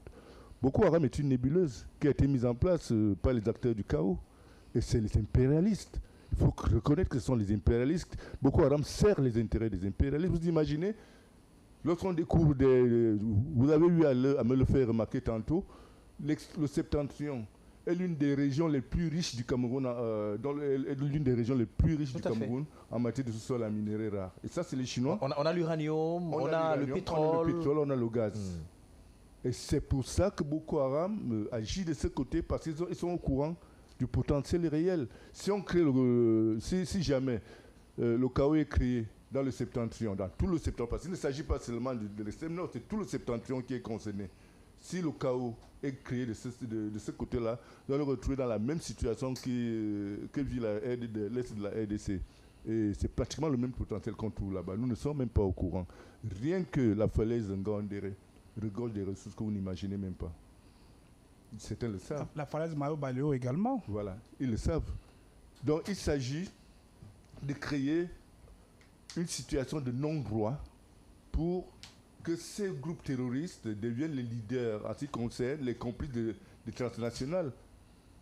Boko Haram est une nébuleuse qui a été mise en place par les acteurs du chaos. Et c'est les impérialistes. Il faut reconnaître que ce sont les impérialistes. Boko Haram sert les intérêts des impérialistes. Vous imaginez, lorsqu'on découvre vous avez eu à me le faire remarquer tantôt, le septentrion est l'une des régions les plus riches du Cameroun, en matière de sous-sol à minéraux rares. Et ça, c'est les Chinois. On a l'uranium, on a le pétrole. On a le gaz. Et c'est pour ça que Boko Haram agit de ce côté, parce qu'ils sont au courant du potentiel réel. Si on crée si jamais le chaos est créé dans le septentrion, dans tout le septentrion, parce qu'il ne s'agit pas seulement de l'extrême nord, c'est tout le septentrion qui est concerné. Si le chaos est créé de ce côté-là, on va le retrouver dans la même situation que vit l'Est de la RDC. Et c'est pratiquement le même potentiel qu'on trouve là-bas. Nous ne sommes même pas au courant. Rien que la falaise Ngandere regorge des ressources que vous n'imaginez même pas. Certains le savent. La falaise Mayo-Baléo également. Voilà, ils le savent. Donc il s'agit de créer une situation de non-droit pour que ces groupes terroristes deviennent les leaders en ce qui concerne les complices des transnationales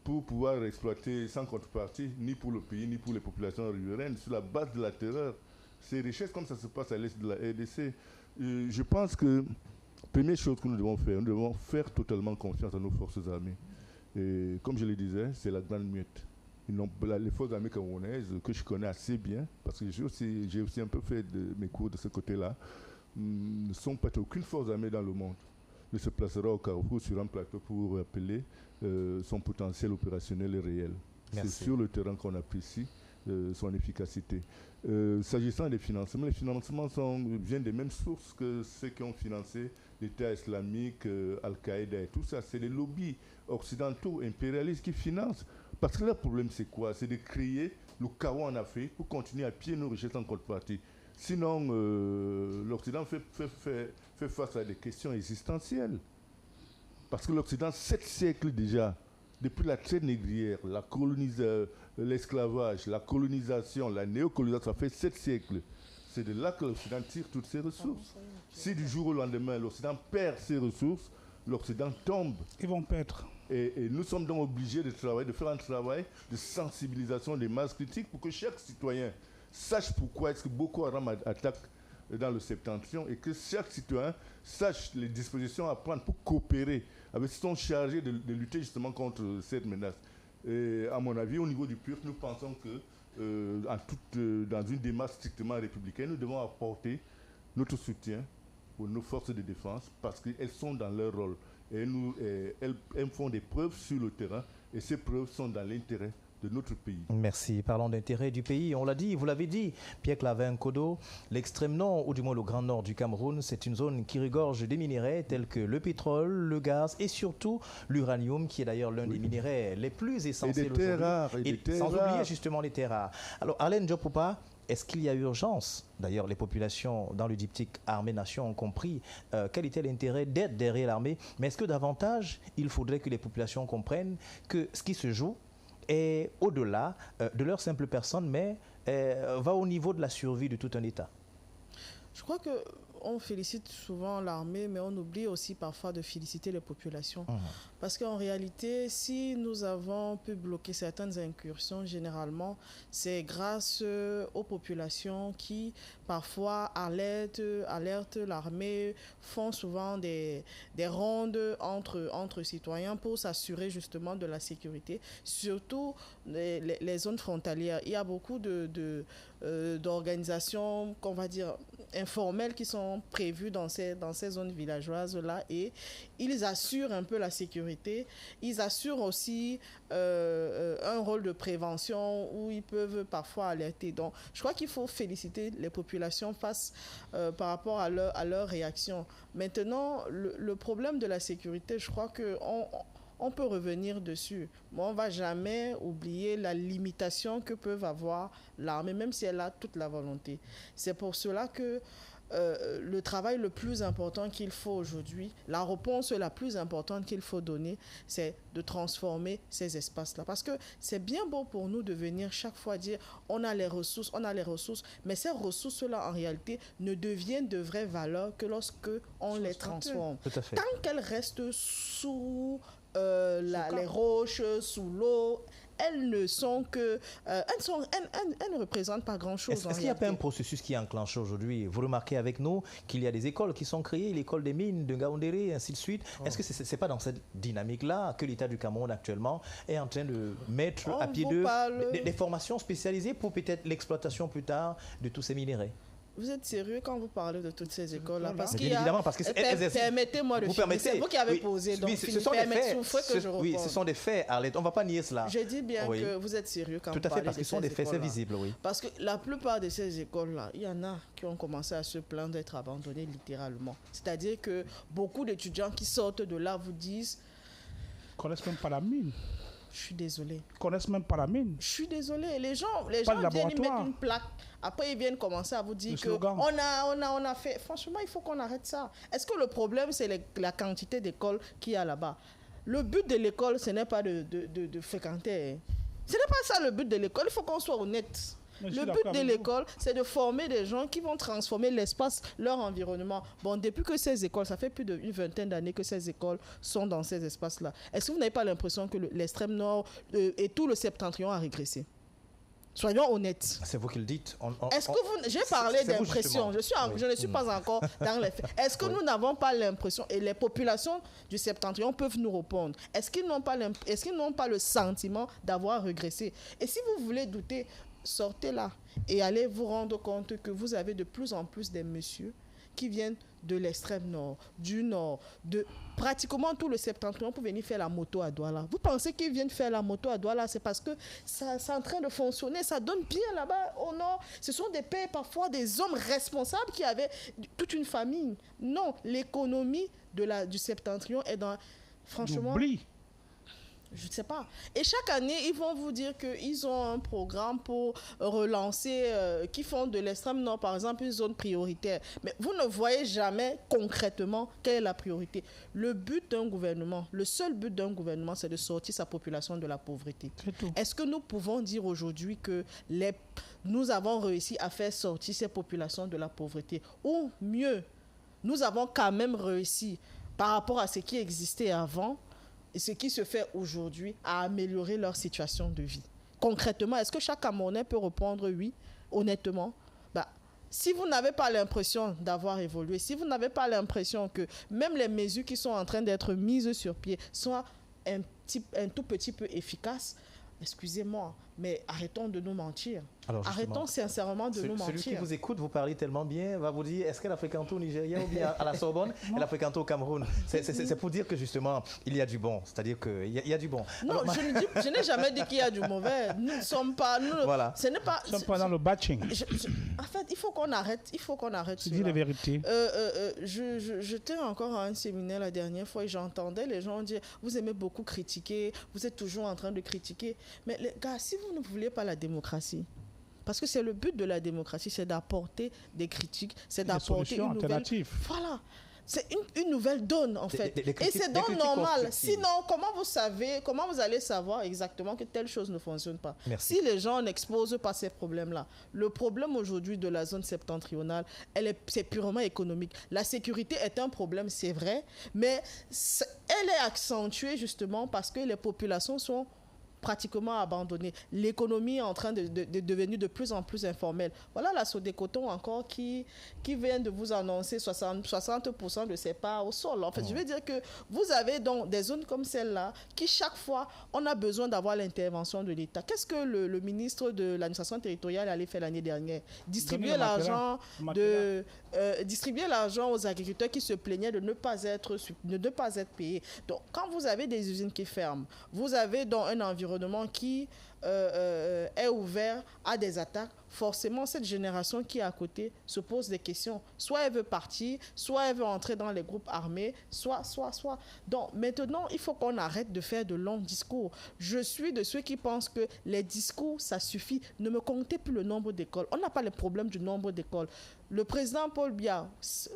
pour pouvoir exploiter sans contrepartie, ni pour le pays, ni pour les populations riveraines, sur la base de la terreur, ces richesses comme ça se passe à l'est de la RDC. Je pense que la première chose que nous devons faire totalement confiance à nos forces armées. Et comme je le disais, c'est la grande muette. Les forces armées camerounaises, que je connais assez bien, parce que j'ai aussi un peu fait mes cours de ce côté-là, ne sont pas aucune force armée dans le monde ne se placera au carrefour sur un plateau pour appeler son potentiel opérationnel et réel. C'est sur le terrain qu'on apprécie son efficacité. S'agissant des financements, les financements viennent des mêmes sources que ceux qui ont financé l'État islamique, Al-Qaïda et tout ça. C'est les lobbies occidentaux, impérialistes qui financent. Parce que leur problème, c'est quoi? C'est de créer le chaos en Afrique pour continuer à piller nos richesses en contrepartie. Sinon, l'Occident fait face à des questions existentielles. Parce que l'Occident, 7 siècles déjà, depuis la traite négrière, l'esclavage, la colonisation, la néocolonisation, ça fait 7 siècles. C'est de là que l'Occident tire toutes ses ressources. Si du jour au lendemain, l'Occident perd ses ressources, l'Occident tombe. Ils vont perdre. Et nous sommes donc obligés de faire un travail de sensibilisation des masses critiques pour que chaque citoyen sache pourquoi est-ce que Boko Haram attaque dans le septentrion et que chaque citoyen sache les dispositions à prendre pour coopérer avec ceux qui sont chargés de lutter justement contre cette menace. Et à mon avis, au niveau du PUR, nous pensons que dans une démarche strictement républicaine, nous devons apporter notre soutien pour nos forces de défense parce qu'elles sont dans leur rôle. Et elles font des preuves sur le terrain et ces preuves sont dans l'intérêt de notre pays. Merci. Parlons d'intérêt du pays. On l'a dit, vous l'avez dit, Pierre Claver Nkodo, l'extrême nord, ou du moins le grand nord du Cameroun, c'est une zone qui regorge des minéraux tels que le pétrole, le gaz et surtout l'uranium, qui est d'ailleurs l'un des minéraux les plus essentiels aujourd'hui. Et des terres rares. Et sans oublier justement les terres rares. Alors, Arlène Diop-Poupa, est-ce qu'il y a urgence? D'ailleurs, les populations dans le diptyque Armée-Nation ont compris quel était l'intérêt d'être derrière l'armée. Mais est-ce que davantage, il faudrait que les populations comprennent que ce qui se joue est au-delà de leur simple personne, mais va au niveau de la survie de tout un État? Je crois qu'on félicite souvent l'armée, mais on oublie aussi parfois de féliciter les populations. Parce qu'en réalité, si nous avons pu bloquer certaines incursions, généralement, c'est grâce aux populations qui, parfois, alertent l'armée, font souvent des rondes entre citoyens pour s'assurer justement de la sécurité, surtout les zones frontalières. Il y a beaucoup d'organisations, qu'on va dire, informelles qui sont prévues dans ces zones villageoises-là et ils assurent un peu la sécurité. Ils assurent aussi un rôle de prévention où ils peuvent parfois alerter. Donc, je crois qu'il faut féliciter les populations par rapport à leur réaction. Maintenant, le problème de la sécurité, je crois qu'on peut revenir dessus. Mais on ne va jamais oublier la limitation que peuvent avoir l'armée, même si elle a toute la volonté. C'est pour cela que le travail le plus important qu'il faut aujourd'hui, la réponse la plus importante qu'il faut donner, c'est de transformer ces espaces-là. Parce que c'est bien beau pour nous de venir chaque fois dire on a les ressources, mais ces ressources-là, en réalité, ne deviennent de vraies valeurs que lorsque on les transforme. Tout à fait. Tant qu'elles restent sous les roches, sous l'eau, elles ne sont que... elles ne représentent pas grand-chose. Est-ce qu'il n'y a pas un processus qui est enclenché aujourd'hui? Vous remarquez avec nous qu'il y a des écoles qui sont créées, l'école des mines de Ngaoundéré, ainsi de suite. Est-ce que ce n'est pas dans cette dynamique-là que l'État du Cameroun actuellement est en train de mettre à pied des formations spécialisées pour peut-être l'exploitation plus tard de tous ces minéraux? Vous êtes sérieux quand vous parlez de toutes ces écoles-là? Évidemment, parce que permettez-moi de finir. C'est vous qui avez posé, donc ce sont des faits. Que je oui, ce sont des faits, Arlette. On ne va pas nier cela. Je dis bien que vous êtes sérieux quand vous parlez de ces écoles-là. Tout à fait, parce que ce sont des faits, c'est visible, oui. Parce que la plupart de ces écoles-là, il y en a qui ont commencé à se plaindre d'être abandonnées littéralement. C'est-à-dire que beaucoup d'étudiants qui sortent de là vous disent... Ils ne connaissent même pas la mine. Je suis désolé. Ils ne connaissent même pas la mine. Je suis désolé. Les gens viennent y mettre une plaque. Après, ils viennent commencer à vous dire qu'on a fait... Franchement, il faut qu'on arrête ça. Est-ce que le problème, c'est la quantité d'écoles qu'il y a là-bas? Le but de l'école, ce n'est pas de fréquenter. Ce n'est pas ça le but de l'école. Il faut qu'on soit honnête. Le but de l'école, c'est de former des gens qui vont transformer l'espace, leur environnement. Bon, depuis que ces écoles, ça fait plus d'une vingtaine d'années que ces écoles sont dans ces espaces-là. Est-ce que vous n'avez pas l'impression que l'extrême nord et tout le septentrion a régressé? Soyons honnêtes. C'est vous qui le dites. Est-ce que vous... J'ai parlé d'impression. Je ne suis pas encore dans les faits. Est-ce que nous n'avons pas l'impression, et les populations du septentrion peuvent nous répondre, est-ce qu'ils n'ont pas le sentiment d'avoir régressé? Et si vous voulez douter, sortez là et allez vous rendre compte que vous avez de plus en plus des messieurs qui viennent de l'extrême nord, du nord, de pratiquement tout le septentrion pour venir faire la moto à Douala. Vous pensez qu'ils viennent faire la moto à Douala, c'est parce que c'est en train de fonctionner, ça donne bien là-bas au nord. Ce sont des pères, parfois des hommes responsables qui avaient toute une famille. Non, l'économie du septentrion est dans... Franchement... Oublie. Je ne sais pas. Et chaque année, ils vont vous dire qu'ils ont un programme pour relancer, qui font de l'extrême nord, par exemple, une zone prioritaire. Mais vous ne voyez jamais concrètement quelle est la priorité. Le but d'un gouvernement, le seul but d'un gouvernement, c'est de sortir sa population de la pauvreté. Est-ce que nous pouvons dire aujourd'hui que nous avons réussi à faire sortir ces populations de la pauvreté? Ou mieux, nous avons quand même réussi, par rapport à ce qui existait avant, et ce qui se fait aujourd'hui, à améliorer leur situation de vie. Concrètement, est-ce que chaque Camerounais peut répondre oui, honnêtement? Si vous n'avez pas l'impression d'avoir évolué, si vous n'avez pas l'impression que même les mesures qui sont en train d'être mises sur pied soient un tout petit peu efficaces, excusez-moi, mais arrêtons de nous mentir. Alors arrêtons sincèrement de nous mentir. Celui qui vous écoute, vous parlez tellement bien, va vous dire, est-ce qu'elle a fréquenté au Nigeria ou bien à la Sorbonne? Elle a fréquenté au Cameroun. C'est pour dire que justement, il y a du bon. C'est-à-dire qu'il y a du bon. Non, alors, je n'ai jamais dit qu'il y a du mauvais. Nous ne sommes pas... Voilà. Ce n'est pas... Nous ne sommes pas dans le batching. En fait, il faut qu'on arrête. Tu dis la vérité. J'étais encore à un séminaire la dernière fois et j'entendais les gens dire, vous aimez beaucoup critiquer, vous êtes toujours en train de critiquer. Mais les gars, si vous ne voulez pas la démocratie, parce que c'est le but de la démocratie, c'est d'apporter des critiques, c'est d'apporter une nouvelle... Voilà. C'est une nouvelle donne, en fait. Et c'est donc normal. Sinon, comment vous allez savoir exactement que telle chose ne fonctionne pas? Merci. Si les gens n'exposent pas ces problèmes-là, le problème aujourd'hui de la zone septentrionale, c'est purement économique. La sécurité est un problème, c'est vrai, mais elle est accentuée justement parce que les populations sont pratiquement abandonné. L'économie est en train de devenir de plus en plus informelle. Voilà la Sodecoton encore qui vient de vous annoncer 60% de ses parts au sol. En fait, je veux dire que vous avez donc des zones comme celle-là qui, chaque fois, on a besoin d'avoir l'intervention de l'État. Qu'est-ce que le ministre de l'administration territoriale allait faire l'année dernière? Distribuer l'argent aux agriculteurs qui se plaignaient de ne pas être payés. Donc, quand vous avez des usines qui ferment, vous avez donc un environnement qui est ouvert à des attaques, forcément cette génération qui est à côté se pose des questions. Soit elle veut partir, soit elle veut entrer dans les groupes armés, soit. Donc maintenant, il faut qu'on arrête de faire de longs discours. Je suis de ceux qui pensent que les discours, ça suffit. Ne me comptez plus le nombre d'écoles. On n'a pas le problème du nombre d'écoles. Le président Paul Biya,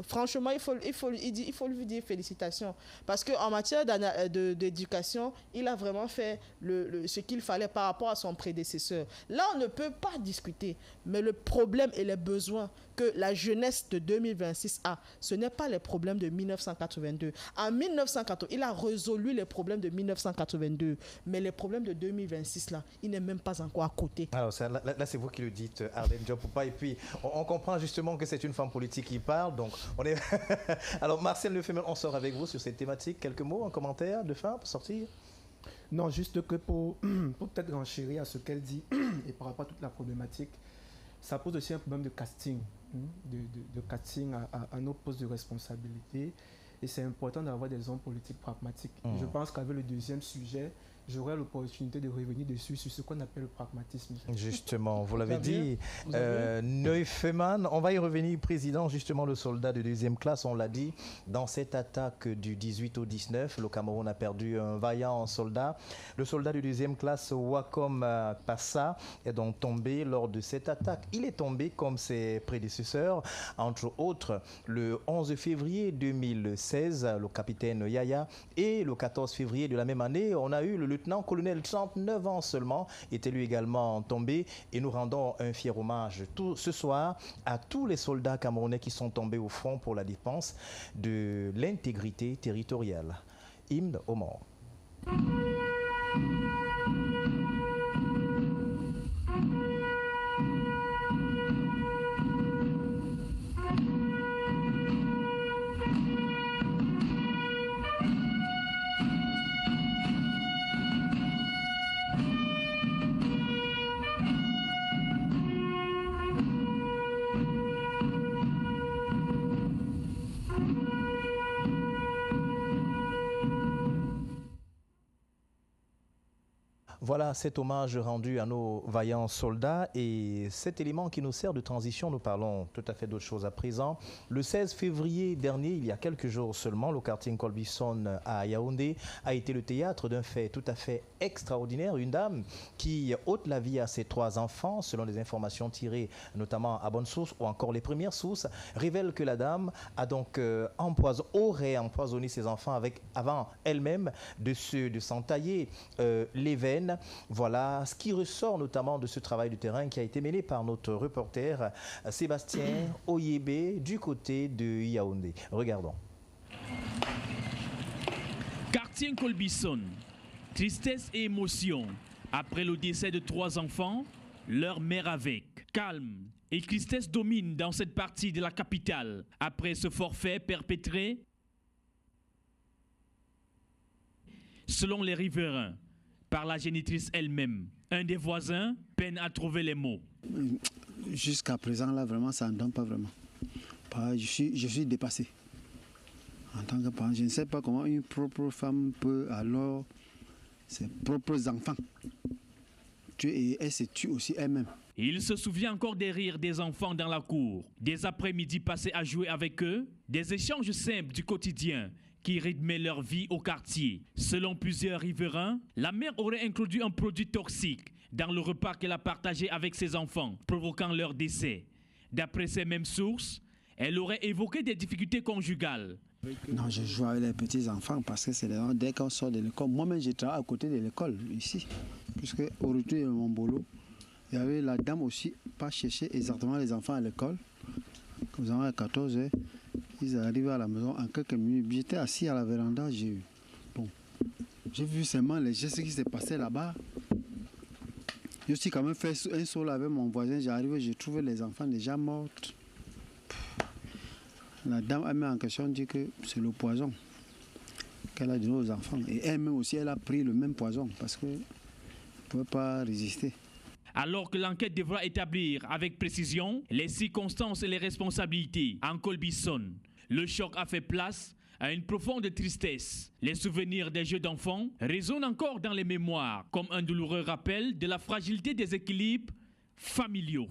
franchement, il faut lui dire félicitations. Parce qu'en matière d'éducation, il a vraiment fait ce qu'il fallait par rapport à son prédécesseur. Là, on ne peut pas discuter. Mais le problème et les besoins que la jeunesse de 2026 a, ce n'est pas les problèmes de 1982. En 1982, il a résolu les problèmes de 1982. Mais les problèmes de 2026, là, il n'est même pas encore à côté. Alors, là c'est vous qui le dites, Arlène Diop-Poupa. Et puis, on comprend justement que c'est une femme politique qui parle. Donc, on est... Alors, Marcel Lefebvre, on sort avec vous sur cette thématique. Quelques mots, un commentaire de fin pour sortir? Non, juste que pour peut-être renchérir à ce qu'elle dit et par rapport à toute la problématique, ça pose aussi un problème de casting, de casting à nos postes de responsabilité. Et c'est important d'avoir des hommes politiques pragmatiques. Je pense qu'avec le deuxième sujet, j'aurai l'opportunité de revenir dessus sur ce qu'on appelle le pragmatisme. Justement, vous l'avez dit, Neufeman, on va y revenir, président, justement le soldat de deuxième classe, on l'a dit, dans cette attaque du 18 au 19, le Cameroun a perdu un vaillant soldat. Le soldat de deuxième classe, Wakom Passa, est donc tombé lors de cette attaque. Il est tombé comme ses prédécesseurs, entre autres le 11 février 2016, le capitaine Yaya, et le 14 février de la même année, on a eu le lieutenant-colonel, 39 ans seulement, est lui également tombé. Et nous rendons un fier hommage ce soir à tous les soldats camerounais qui sont tombés au front pour la défense de l'intégrité territoriale. Hymne aux morts. Voilà cet hommage rendu à nos vaillants soldats et cet élément qui nous sert de transition, nous parlons tout à fait d'autre chose à présent. Le 16 février dernier, il y a quelques jours seulement, le quartier Colbison à Yaoundé a été le théâtre d'un fait tout à fait extraordinaire. Une dame qui ôte la vie à ses 3 enfants, selon les informations tirées notamment à bonne source ou encore les premières sources, révèle que la dame a donc aurait empoisonné ses enfants avant elle-même de s'entailler les veines. Voilà ce qui ressort notamment de ce travail de terrain qui a été mené par notre reporter Sébastien Oyébé du côté de Yaoundé. Regardons. Quartier Colbison, tristesse et émotion. Après le décès de 3 enfants, leur mère avec. Calme et tristesse dominent dans cette partie de la capitale. Après ce forfait perpétré, selon les riverains, par la génitrice elle-même. Un des voisins peine à trouver les mots. Jusqu'à présent, là, vraiment, ça ne donne pas vraiment. Je suis dépassé. En tant que parent, je ne sais pas comment une propre femme peut alors ses propres enfants tuer et elle se tue aussi elle-même. Il se souvient encore des rires des enfants dans la cour, des après-midi passés à jouer avec eux, des échanges simples du quotidien qui rythmaient leur vie au quartier. Selon plusieurs riverains, la mère aurait introduit un produit toxique dans le repas qu'elle a partagé avec ses enfants, provoquant leur décès. D'après ces mêmes sources, elle aurait évoqué des difficultés conjugales. Non, je joue avec les petits-enfants parce que c'est dès qu'on sort de l'école. Moi-même, je travaille à côté de l'école, ici. Puisque au retour de mon boulot, il y avait la dame aussi, pas chercher exactement les enfants à l'école. Quand ils avaient 14 heures, ils arrivaient à la maison en quelques minutes. J'étais assis à la véranda, j'ai vu seulement les gestes qui se passaient là-bas. Je suis quand même fait un saut là avec mon voisin, j'arrive, j'ai trouvé les enfants déjà morts. La dame a mis en question, dit que c'est le poison qu'elle a donné aux enfants. Et elle-même aussi, elle a pris le même poison parce qu'elle ne pouvait pas résister. Alors que l'enquête devra établir avec précision les circonstances et les responsabilités en Colbison, le choc a fait place à une profonde tristesse. Les souvenirs des jeux d'enfants résonnent encore dans les mémoires, comme un douloureux rappel de la fragilité des équilibres familiaux.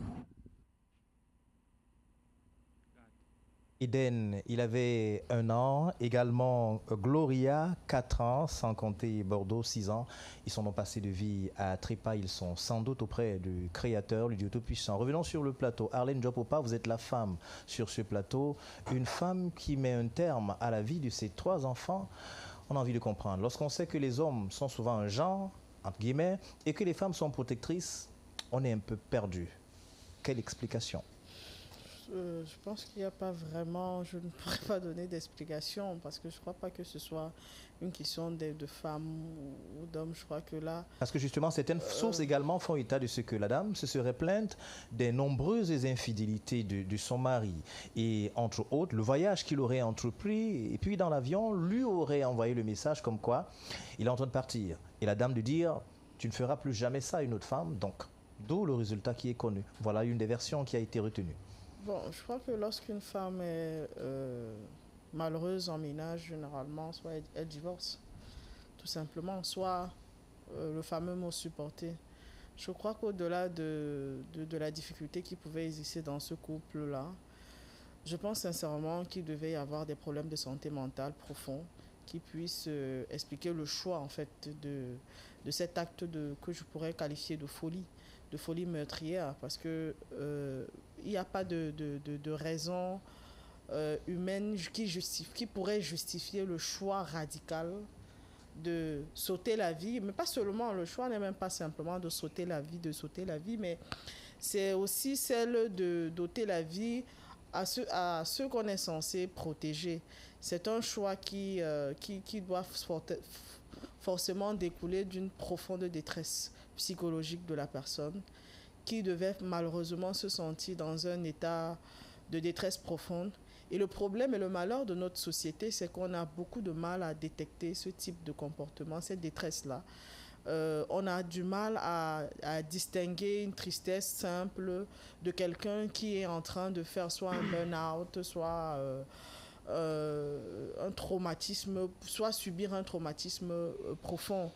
Eden, il avait 1 an, également Gloria, 4 ans, sans compter Bordeaux, 6 ans. Ils sont donc passés de vie à trépas, ils sont sans doute auprès du Créateur, le Dieu Tout-Puissant. Revenons sur le plateau. Arlène Jopopa, vous êtes la femme sur ce plateau, une femme qui met un terme à la vie de ses 3 enfants. On a envie de comprendre. Lorsqu'on sait que les hommes sont souvent un genre, entre guillemets, et que les femmes sont protectrices, on est un peu perdu. Quelle explication ? Je pense qu'il n'y a pas vraiment, je ne pourrais pas donner d'explication parce que je ne crois pas que ce soit une question de femmes ou d'hommes. Je crois que là... Parce que justement, certaines sources également font état de ce que la dame se serait plainte des nombreuses infidélités de son mari. Et entre autres, le voyage qu'il aurait entrepris, et puis dans l'avion, lui aurait envoyé le message comme quoi il est en train de partir. Et la dame de dire, tu ne feras plus jamais ça à une autre femme. Donc, d'où le résultat qui est connu. Voilà une des versions qui a été retenue. Bon, je crois que lorsqu'une femme est malheureuse en ménage, généralement, soit elle divorce, tout simplement, soit le fameux mot supporter. Je crois qu'au-delà de la difficulté qui pouvait exister dans ce couple-là, je pense sincèrement qu'il devait y avoir des problèmes de santé mentale profonds qui puissent expliquer le choix, en fait, de cet acte que je pourrais qualifier de folie meurtrière, parce que il n'y a pas de raison humaine qui pourrait justifier le choix radical de sauter la vie, mais pas seulement, le choix n'est même pas simplement de sauter la vie, mais c'est aussi celle de doter la vie à ceux qu'on est censé protéger. C'est un choix qui doit forcément découler d'une profonde détresse psychologique de la personne, qui devait malheureusement se sentir dans un état de détresse profonde. Et le problème et le malheur de notre société, c'est qu'on a beaucoup de mal à détecter ce type de comportement, cette détresse-là. On a du mal à distinguer une tristesse simple de quelqu'un qui est en train de faire soit un burn-out, soit un traumatisme, soit subir un traumatisme profond.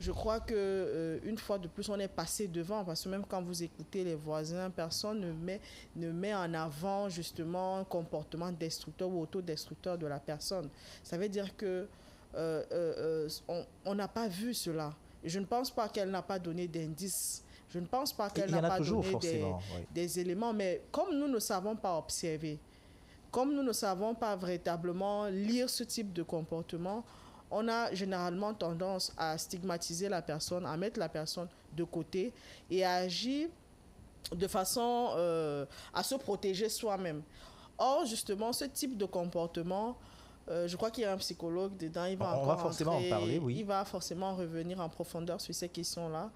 Je crois qu'une fois de plus, on est passé devant, parce que même quand vous écoutez les voisins, personne ne met en avant justement un comportement destructeur ou autodestructeur de la personne. Ça veut dire que on n'a pas vu cela. Et je ne pense pas qu'elle n'a pas donné d'indices. Je ne pense pas qu'elle n'a pas donné des éléments. Mais comme nous ne savons pas observer, comme nous ne savons pas véritablement lire ce type de comportement, on a généralement tendance à stigmatiser la personne, à mettre la personne de côté et à agir de façon à se protéger soi-même. Or, justement, ce type de comportement, je crois qu'il y a un psychologue dedans, il va forcément en parler, oui. Il va forcément revenir en profondeur sur ces questions-là.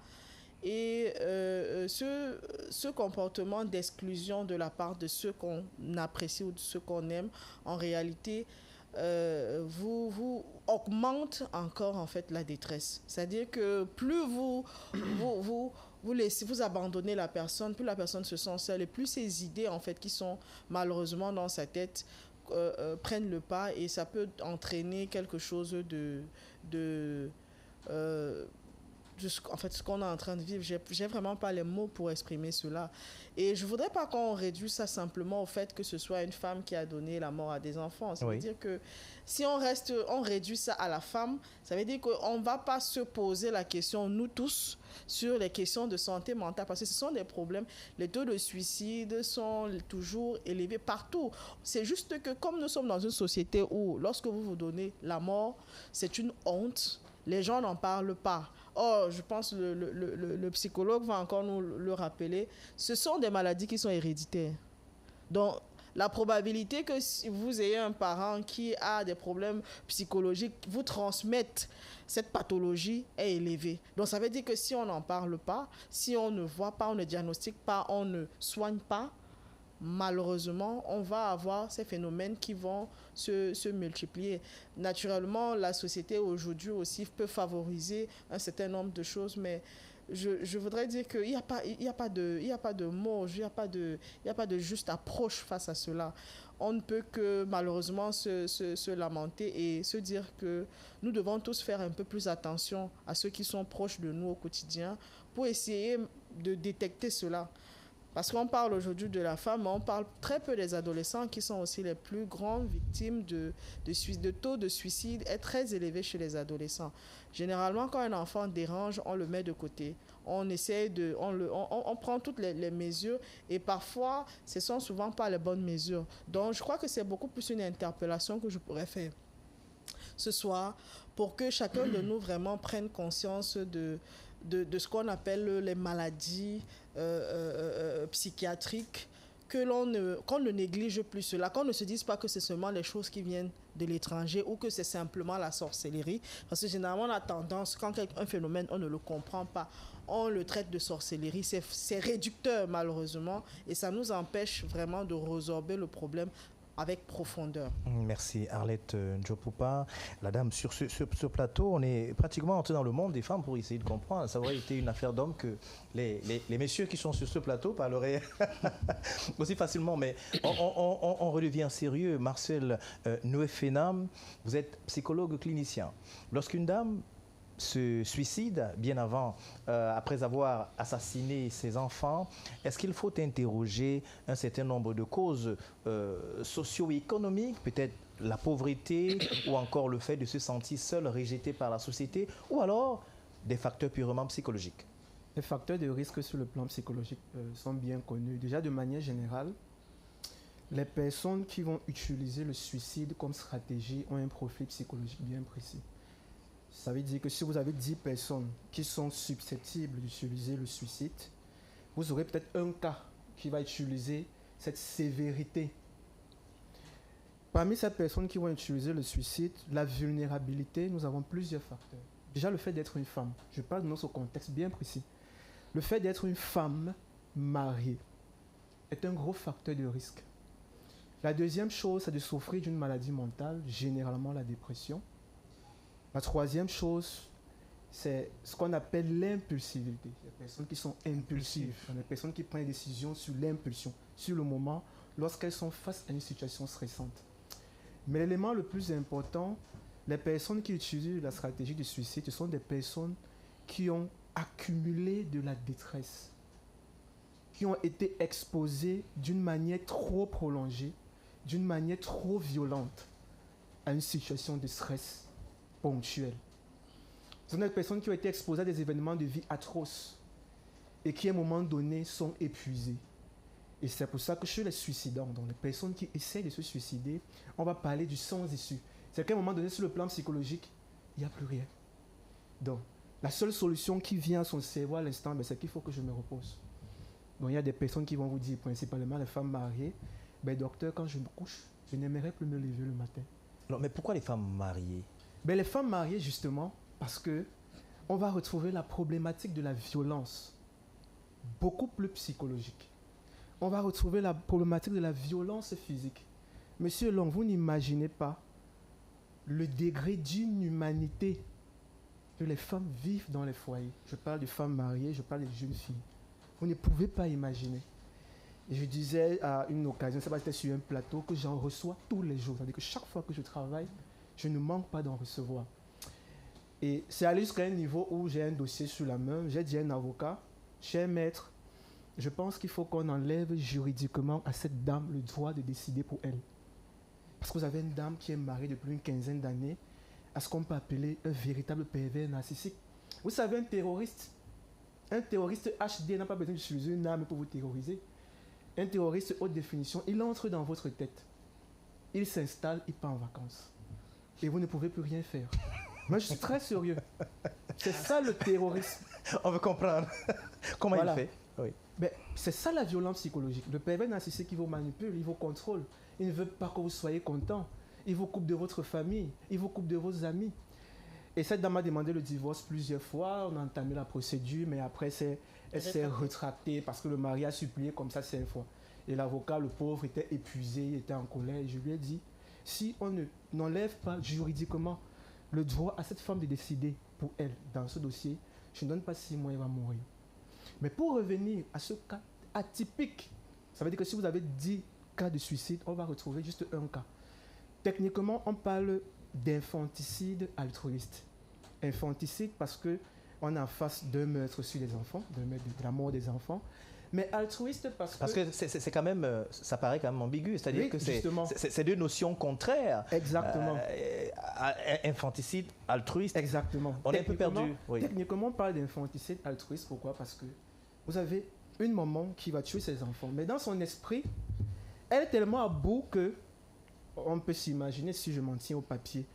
Et ce comportement d'exclusion de la part de ceux qu'on apprécie ou de ceux qu'on aime, en réalité, vous augmente encore en fait la détresse. C'est-à-dire que plus vous abandonnez la personne, plus la personne se sent seule et plus ces idées en fait qui sont malheureusement dans sa tête prennent le pas, et ça peut entraîner quelque chose en fait, ce qu'on est en train de vivre. J'ai vraiment pas les mots pour exprimer cela. Et je voudrais pas qu'on réduise ça simplement au fait que ce soit une femme qui a donné la mort à des enfants. Ça veut dire que si on réduit ça à la femme, ça veut dire qu'on va pas se poser la question, nous tous, sur les questions de santé mentale, parce que ce sont des problèmes. Les taux de suicide sont toujours élevés partout. C'est juste que comme nous sommes dans une société où, lorsque vous donnez la mort, c'est une honte, les gens n'en parlent pas. Or, je pense que le psychologue va encore nous le rappeler, ce sont des maladies qui sont héréditaires. Donc, la probabilité que si vous ayez un parent qui a des problèmes psychologiques, vous transmette cette pathologie est élevée. Donc, ça veut dire que si on n'en parle pas, si on ne voit pas, on ne diagnostique pas, on ne soigne pas, malheureusement, on va avoir ces phénomènes qui vont se multiplier. Naturellement, la société aujourd'hui aussi peut favoriser un certain nombre de choses, mais je voudrais dire qu'il n'y a pas de mots, il n'y a pas de juste approche face à cela. On ne peut que malheureusement se lamenter et se dire que nous devons tous faire un peu plus attention à ceux qui sont proches de nous au quotidien pour essayer de détecter cela. Parce qu'on parle aujourd'hui de la femme, mais on parle très peu des adolescents qui sont aussi les plus grandes victimes de taux de suicide est très élevé chez les adolescents. Généralement, quand un enfant dérange, on le met de côté. On essaie on prend toutes les mesures et parfois, ce ne sont souvent pas les bonnes mesures. Donc, je crois que c'est beaucoup plus une interpellation que je pourrais faire ce soir pour que chacun de nous vraiment prenne conscience de ce qu'on appelle les maladies psychiatriques, qu'on ne néglige plus cela, qu'on ne se dise pas que c'est seulement les choses qui viennent de l'étranger ou que c'est simplement la sorcellerie. Parce que généralement, on a tendance, quand un phénomène, on ne le comprend pas, on le traite de sorcellerie. C'est réducteur, malheureusement, et ça nous empêche vraiment de résorber le problème avec profondeur. Merci Arlette Ndjopupa. La dame, sur ce plateau, on est pratiquement entré dans le monde des femmes pour essayer de comprendre. Ça aurait été une affaire d'hommes que les messieurs qui sont sur ce plateau parleraient aussi facilement. Mais on redevient sérieux. Marcel Nouefenam, vous êtes psychologue clinicien. Lorsqu'une dame se suicide bien avant, après avoir assassiné ses enfants, est-ce qu'il faut interroger un certain nombre de causes socio-économiques, peut-être la pauvreté ou encore le fait de se sentir seul, rejeté par la société, ou alors des facteurs purement psychologiques? Les facteurs de risque sur le plan psychologique sont bien connus. Déjà, de manière générale, les personnes qui vont utiliser le suicide comme stratégie ont un profil psychologique bien précis. Ça veut dire que si vous avez 10 personnes qui sont susceptibles d'utiliser le suicide, vous aurez peut-être un cas qui va utiliser cette sévérité. Parmi ces personnes qui vont utiliser le suicide, la vulnérabilité, nous avons plusieurs facteurs. Déjà, le fait d'être une femme. Je parle de notre contexte bien précis. Le fait d'être une femme mariée est un gros facteur de risque. La deuxième chose, c'est de souffrir d'une maladie mentale, généralement la dépression. La troisième chose, c'est ce qu'on appelle l'impulsivité. Les personnes qui sont impulsives, les personnes qui prennent des décisions sur l'impulsion, sur le moment, lorsqu'elles sont face à une situation stressante. Mais l'élément le plus important, les personnes qui utilisent la stratégie du suicide, ce sont des personnes qui ont accumulé de la détresse, qui ont été exposées d'une manière trop prolongée, d'une manière trop violente à une situation de stress ponctuelle. Ce sont des personnes qui ont été exposées à des événements de vie atroces et qui, à un moment donné, sont épuisées. Et c'est pour ça que chez les suicidants, donc les personnes qui essaient de se suicider, on va parler du sans issue. C'est qu'à un moment donné, sur le plan psychologique, il n'y a plus rien. Donc, la seule solution qui vient à son cerveau à l'instant, c'est qu'il faut que je me repose. Donc, il y a des personnes qui vont vous dire, principalement les femmes mariées, docteur, quand je me couche, je n'aimerais plus me lever le matin. Alors, mais pourquoi les femmes mariées? Les femmes mariées, justement, parce que on va retrouver la problématique de la violence, beaucoup plus psychologique. On va retrouver la problématique de la violence physique. Monsieur Long, vous n'imaginez pas le degré d'inhumanité que les femmes vivent dans les foyers. Je parle de femmes mariées, je parle de jeunes filles. Vous ne pouvez pas imaginer. Et je disais à une occasion, ça va être sur un plateau, que j'en reçois tous les jours. C'est-à-dire que chaque fois que je travaille, je ne manque pas d'en recevoir. Et c'est allé jusqu'à un niveau où j'ai un dossier sur la main. J'ai dit à un avocat, cher maître, je pense qu'il faut qu'on enlève juridiquement à cette dame le droit de décider pour elle. Parce que vous avez une dame qui est mariée depuis une quinzaine d'années à ce qu'on peut appeler un véritable pervers narcissique. Vous savez, un terroriste HD n'a pas besoin d'utiliser une arme pour vous terroriser. Un terroriste haute définition, il entre dans votre tête. Il s'installe, il part en vacances. Et vous ne pouvez plus rien faire. Moi, je suis très sérieux. C'est ça le terrorisme. On veut comprendre comment il fait. Oui. C'est ça la violence psychologique. Le pervers narcissique, il vous manipule, il vous contrôle. Il ne veut pas que vous soyez content. Il vous coupe de votre famille, il vous coupe de vos amis. Et cette dame a demandé le divorce plusieurs fois. On a entamé la procédure, mais après, elle s'est rétractée parce que le mari a supplié comme ça 5 fois. Et l'avocat, le pauvre, était épuisé, il était en colère. Et je lui ai dit, si on n'enlève pas juridiquement le droit à cette femme de décider pour elle dans ce dossier, je ne donne pas 6 mois, il va mourir. Mais pour revenir à ce cas atypique, ça veut dire que si vous avez 10 cas de suicide, on va retrouver juste un cas. Techniquement, on parle d'infanticide altruiste. Infanticide parce qu'on est en face d'un meurtre sur les enfants, de la mort des enfants. Mais altruiste parce que c'est quand même, ça paraît quand même ambigu, c'est-à-dire oui, que c'est deux notions contraires. Exactement. Infanticide, altruiste. Exactement. On est un peu perdu. Oui. Techniquement, on parle d'infanticide altruiste. Pourquoi? Parce que vous avez une maman qui va tuer ses enfants, mais dans son esprit, elle est tellement à bout que on peut s'imaginer, si je m'en tiens au papier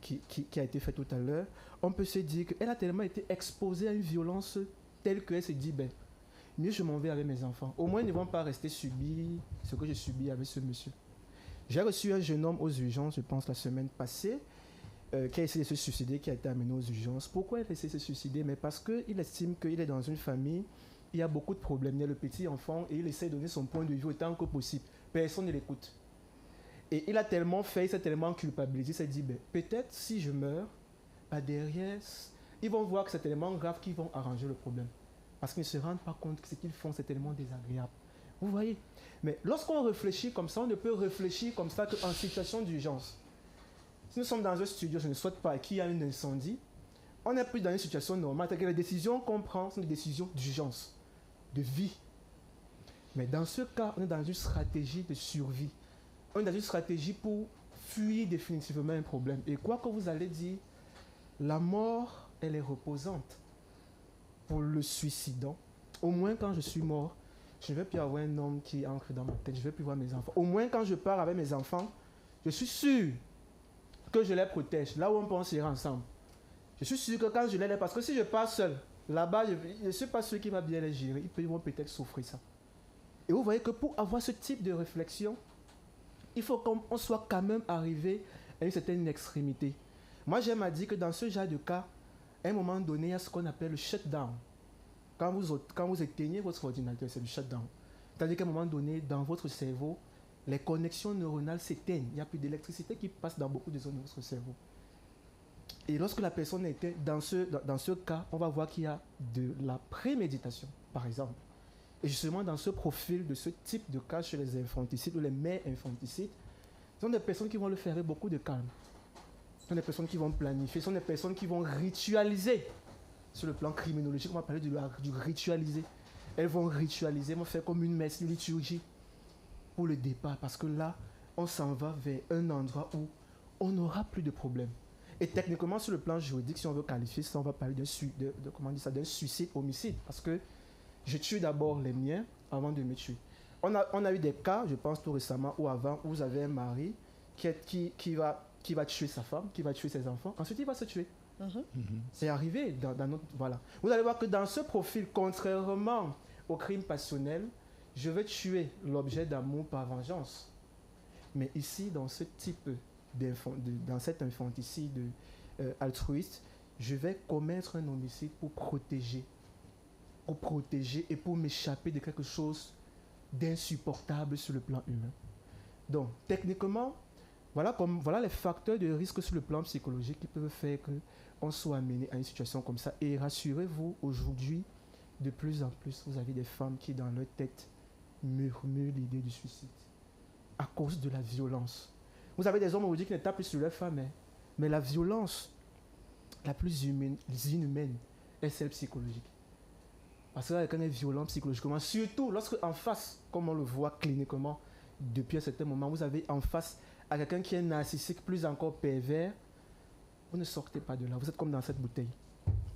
qui a été fait tout à l'heure, on peut se dire qu'elle a tellement été exposée à une violence telle qu'elle se dit, ben, mieux je m'en vais avec mes enfants. Au moins, ils ne vont pas rester subir ce que j'ai subi avec ce monsieur. J'ai reçu un jeune homme aux urgences, je pense la semaine passée, qui a essayé de se suicider, qui a été amené aux urgences. Pourquoi il a essayé de se suicider? Mais parce qu'il estime qu'il est dans une famille, il y a beaucoup de problèmes. Il y a le petit enfant et il essaie de donner son point de vue autant que possible. Personne ne l'écoute. Et il a tellement fait, il s'est tellement culpabilisé, il s'est dit, ben, peut-être si je meurs, bah derrière, ils vont voir que c'est tellement grave qu'ils vont arranger le problème. Parce qu'ils ne se rendent pas compte que ce qu'ils font, c'est tellement désagréable. Vous voyez? Mais lorsqu'on réfléchit comme ça, on ne peut réfléchir comme ça qu'en situation d'urgence. Si nous sommes dans un studio, je ne souhaite pas qu'il y ait un incendie, on n'est plus dans une situation normale. C'est que les décisions qu'on prend sont des décisions d'urgence, de vie. Mais dans ce cas, on est dans une stratégie de survie. On est dans une stratégie pour fuir définitivement un problème. Et quoi que vous allez dire, la mort, elle est reposante. Pour le suicidant, au moins quand je suis mort, je ne vais plus avoir un homme qui ancre dans ma tête, je ne vais plus voir mes enfants. Au moins quand je pars avec mes enfants, je suis sûr que je les protège, là où on pense ira ensemble. Je suis sûr que quand je les laisse, parce que si je pars seul, là-bas, je ne suis pas sûr qui va bien les gérer, ils vont peut-être souffrir ça. Et vous voyez que pour avoir ce type de réflexion, il faut qu'on soit quand même arrivé à une certaine extrémité. Moi, j'aime à dire que dans ce genre de cas, à un moment donné, il y a ce qu'on appelle le shutdown. Quand vous éteignez votre ordinateur, c'est le shutdown. C'est-à-dire qu'à un moment donné, dans votre cerveau, les connexions neuronales s'éteignent. Il n'y a plus d'électricité qui passe dans beaucoup de zones de votre cerveau. Et lorsque la personne était dans ce cas, on va voir qu'il y a de la préméditation, par exemple. Et justement, dans ce profil de ce type de cas chez les infanticides ou les mères infanticides, ce sont des personnes qui vont le faire avec beaucoup de calme. Ce sont des personnes qui vont planifier, ce sont des personnes qui vont ritualiser. Sur le plan criminologique, on va parler du ritualiser. Elles vont ritualiser, elles vont faire comme une messe, une liturgie pour le départ. Parce que là, on s'en va vers un endroit où on n'aura plus de problème. Et techniquement, sur le plan juridique, si on veut qualifier ça, on va parler d'un suicide homicide. Parce que je tue d'abord les miens avant de me tuer. On a eu des cas, je pense tout récemment, ou avant, où vous avez un mari qui va tuer sa femme, qui va tuer ses enfants. Ensuite, il va se tuer. C'est arrivé dans notre... Voilà. Vous allez voir que dans ce profil, contrairement au crime passionnel, je vais tuer l'objet d'amour par vengeance. Mais ici, dans ce type dans cet infanticide altruiste, je vais commettre un homicide pour protéger et pour m'échapper de quelque chose d'insupportable sur le plan humain. Donc, techniquement, voilà les facteurs de risque sur le plan psychologique qui peuvent faire qu'on soit amené à une situation comme ça. Et rassurez-vous, aujourd'hui, de plus en plus, vous avez des femmes qui, dans leur tête, murmurent l'idée du suicide à cause de la violence. Vous avez des hommes aujourd'hui qui ne tapent plus sur leurs femmes, mais la violence la plus inhumaine est celle psychologique. Parce que là, quelqu'un est violent psychologiquement, surtout lorsque en face, comme on le voit cliniquement depuis un certain moment, vous avez en face à quelqu'un qui est narcissique, plus encore pervers, vous ne sortez pas de là. Vous êtes comme dans cette bouteille.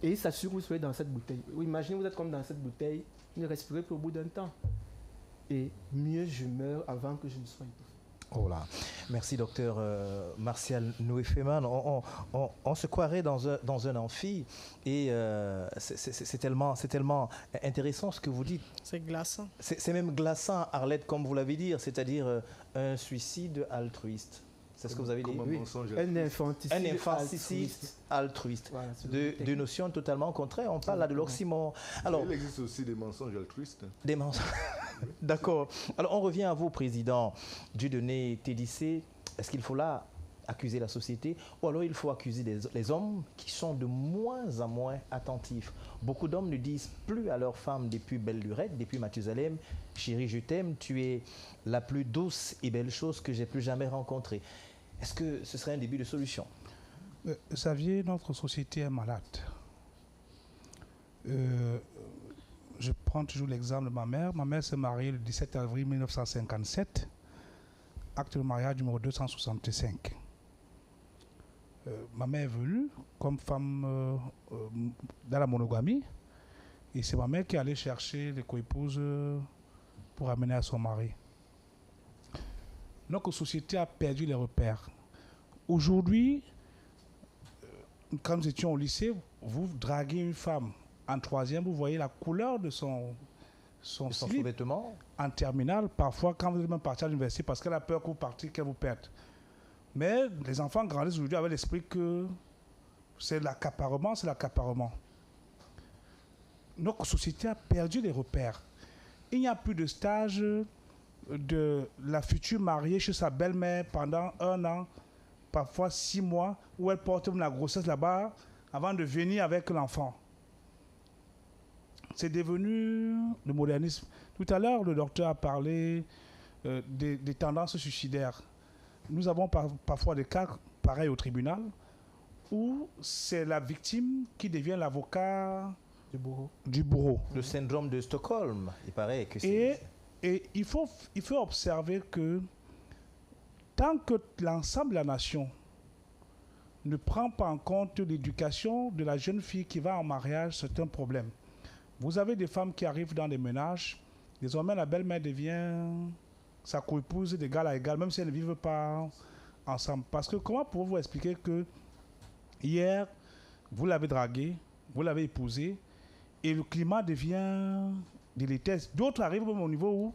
Et il s'assure que vous soyez dans cette bouteille. Vous imaginez, vous êtes comme dans cette bouteille, vous ne respirez plus au bout d'un temps. Et mieux je meurs avant que je ne sois étouffé. Oh là, merci docteur Martial Nouefeman. On se croirait dans un amphi et c'est tellement intéressant ce que vous dites. C'est glaçant. C'est même glaçant, Arlette, comme vous l'avez dit, c'est-à-dire un suicide altruiste. C'est ce que vous avez dit? Oui. Un infanticide altruiste. Voilà, deux notions totalement contraires. On parle là de l'oxymore. Alors, il existe aussi des mensonges altruistes. Des mensonges. D'accord. Alors, on revient à vous, président Dieudonné Tédissé. Est-ce qu'il faut là accuser la société, ou alors il faut accuser les hommes qui sont de moins en moins attentifs. Beaucoup d'hommes ne disent plus à leur femme depuis belle lurette, depuis Mathusalem, chérie, je t'aime, tu es la plus douce et belle chose que j'ai plus jamais rencontrée. Est-ce que ce serait un début de solution? Xavier, notre société est malade. Je prends toujours l'exemple de ma mère. Ma mère s'est mariée le 17 avril 1957, acte de mariage numéro 265. Ma mère est venue comme femme dans la monogamie, et c'est ma mère qui allait chercher les coépouses pour amener à son mari. Notre société a perdu les repères. Aujourd'hui, quand nous étions au lycée, vous draguez une femme en troisième, vous voyez la couleur de son sous-vêtement. En terminale, parfois, quand vous êtes même parti à l'université, parce qu'elle a peur que vous partiez, qu'elle vous perde. Mais les enfants grandissent aujourd'hui avec l'esprit que c'est l'accaparement, c'est l'accaparement. Notre société a perdu les repères. Il n'y a plus de stage de la future mariée chez sa belle-mère pendant 1 an, parfois 6 mois, où elle porte la grossesse là-bas avant de venir avec l'enfant. C'est devenu le modernisme. Tout à l'heure, le docteur a parlé des tendances suicidaires. Nous avons parfois des cas pareils au tribunal où c'est la victime qui devient l'avocat du bourreau. Le syndrome de Stockholm, il paraît que c'est... Et il faut observer que tant que l'ensemble de la nation ne prend pas en compte l'éducation de la jeune fille qui va en mariage, c'est un problème. Vous avez des femmes qui arrivent dans des ménages, désormais la belle-mère devient sa coépouse d'égal à égal, même si elles ne vivent pas ensemble. Parce que comment pouvez-vous expliquer que hier, vous l'avez draguée, vous l'avez épousée, et le climat devient délétère. D'autres arrivent même au niveau où,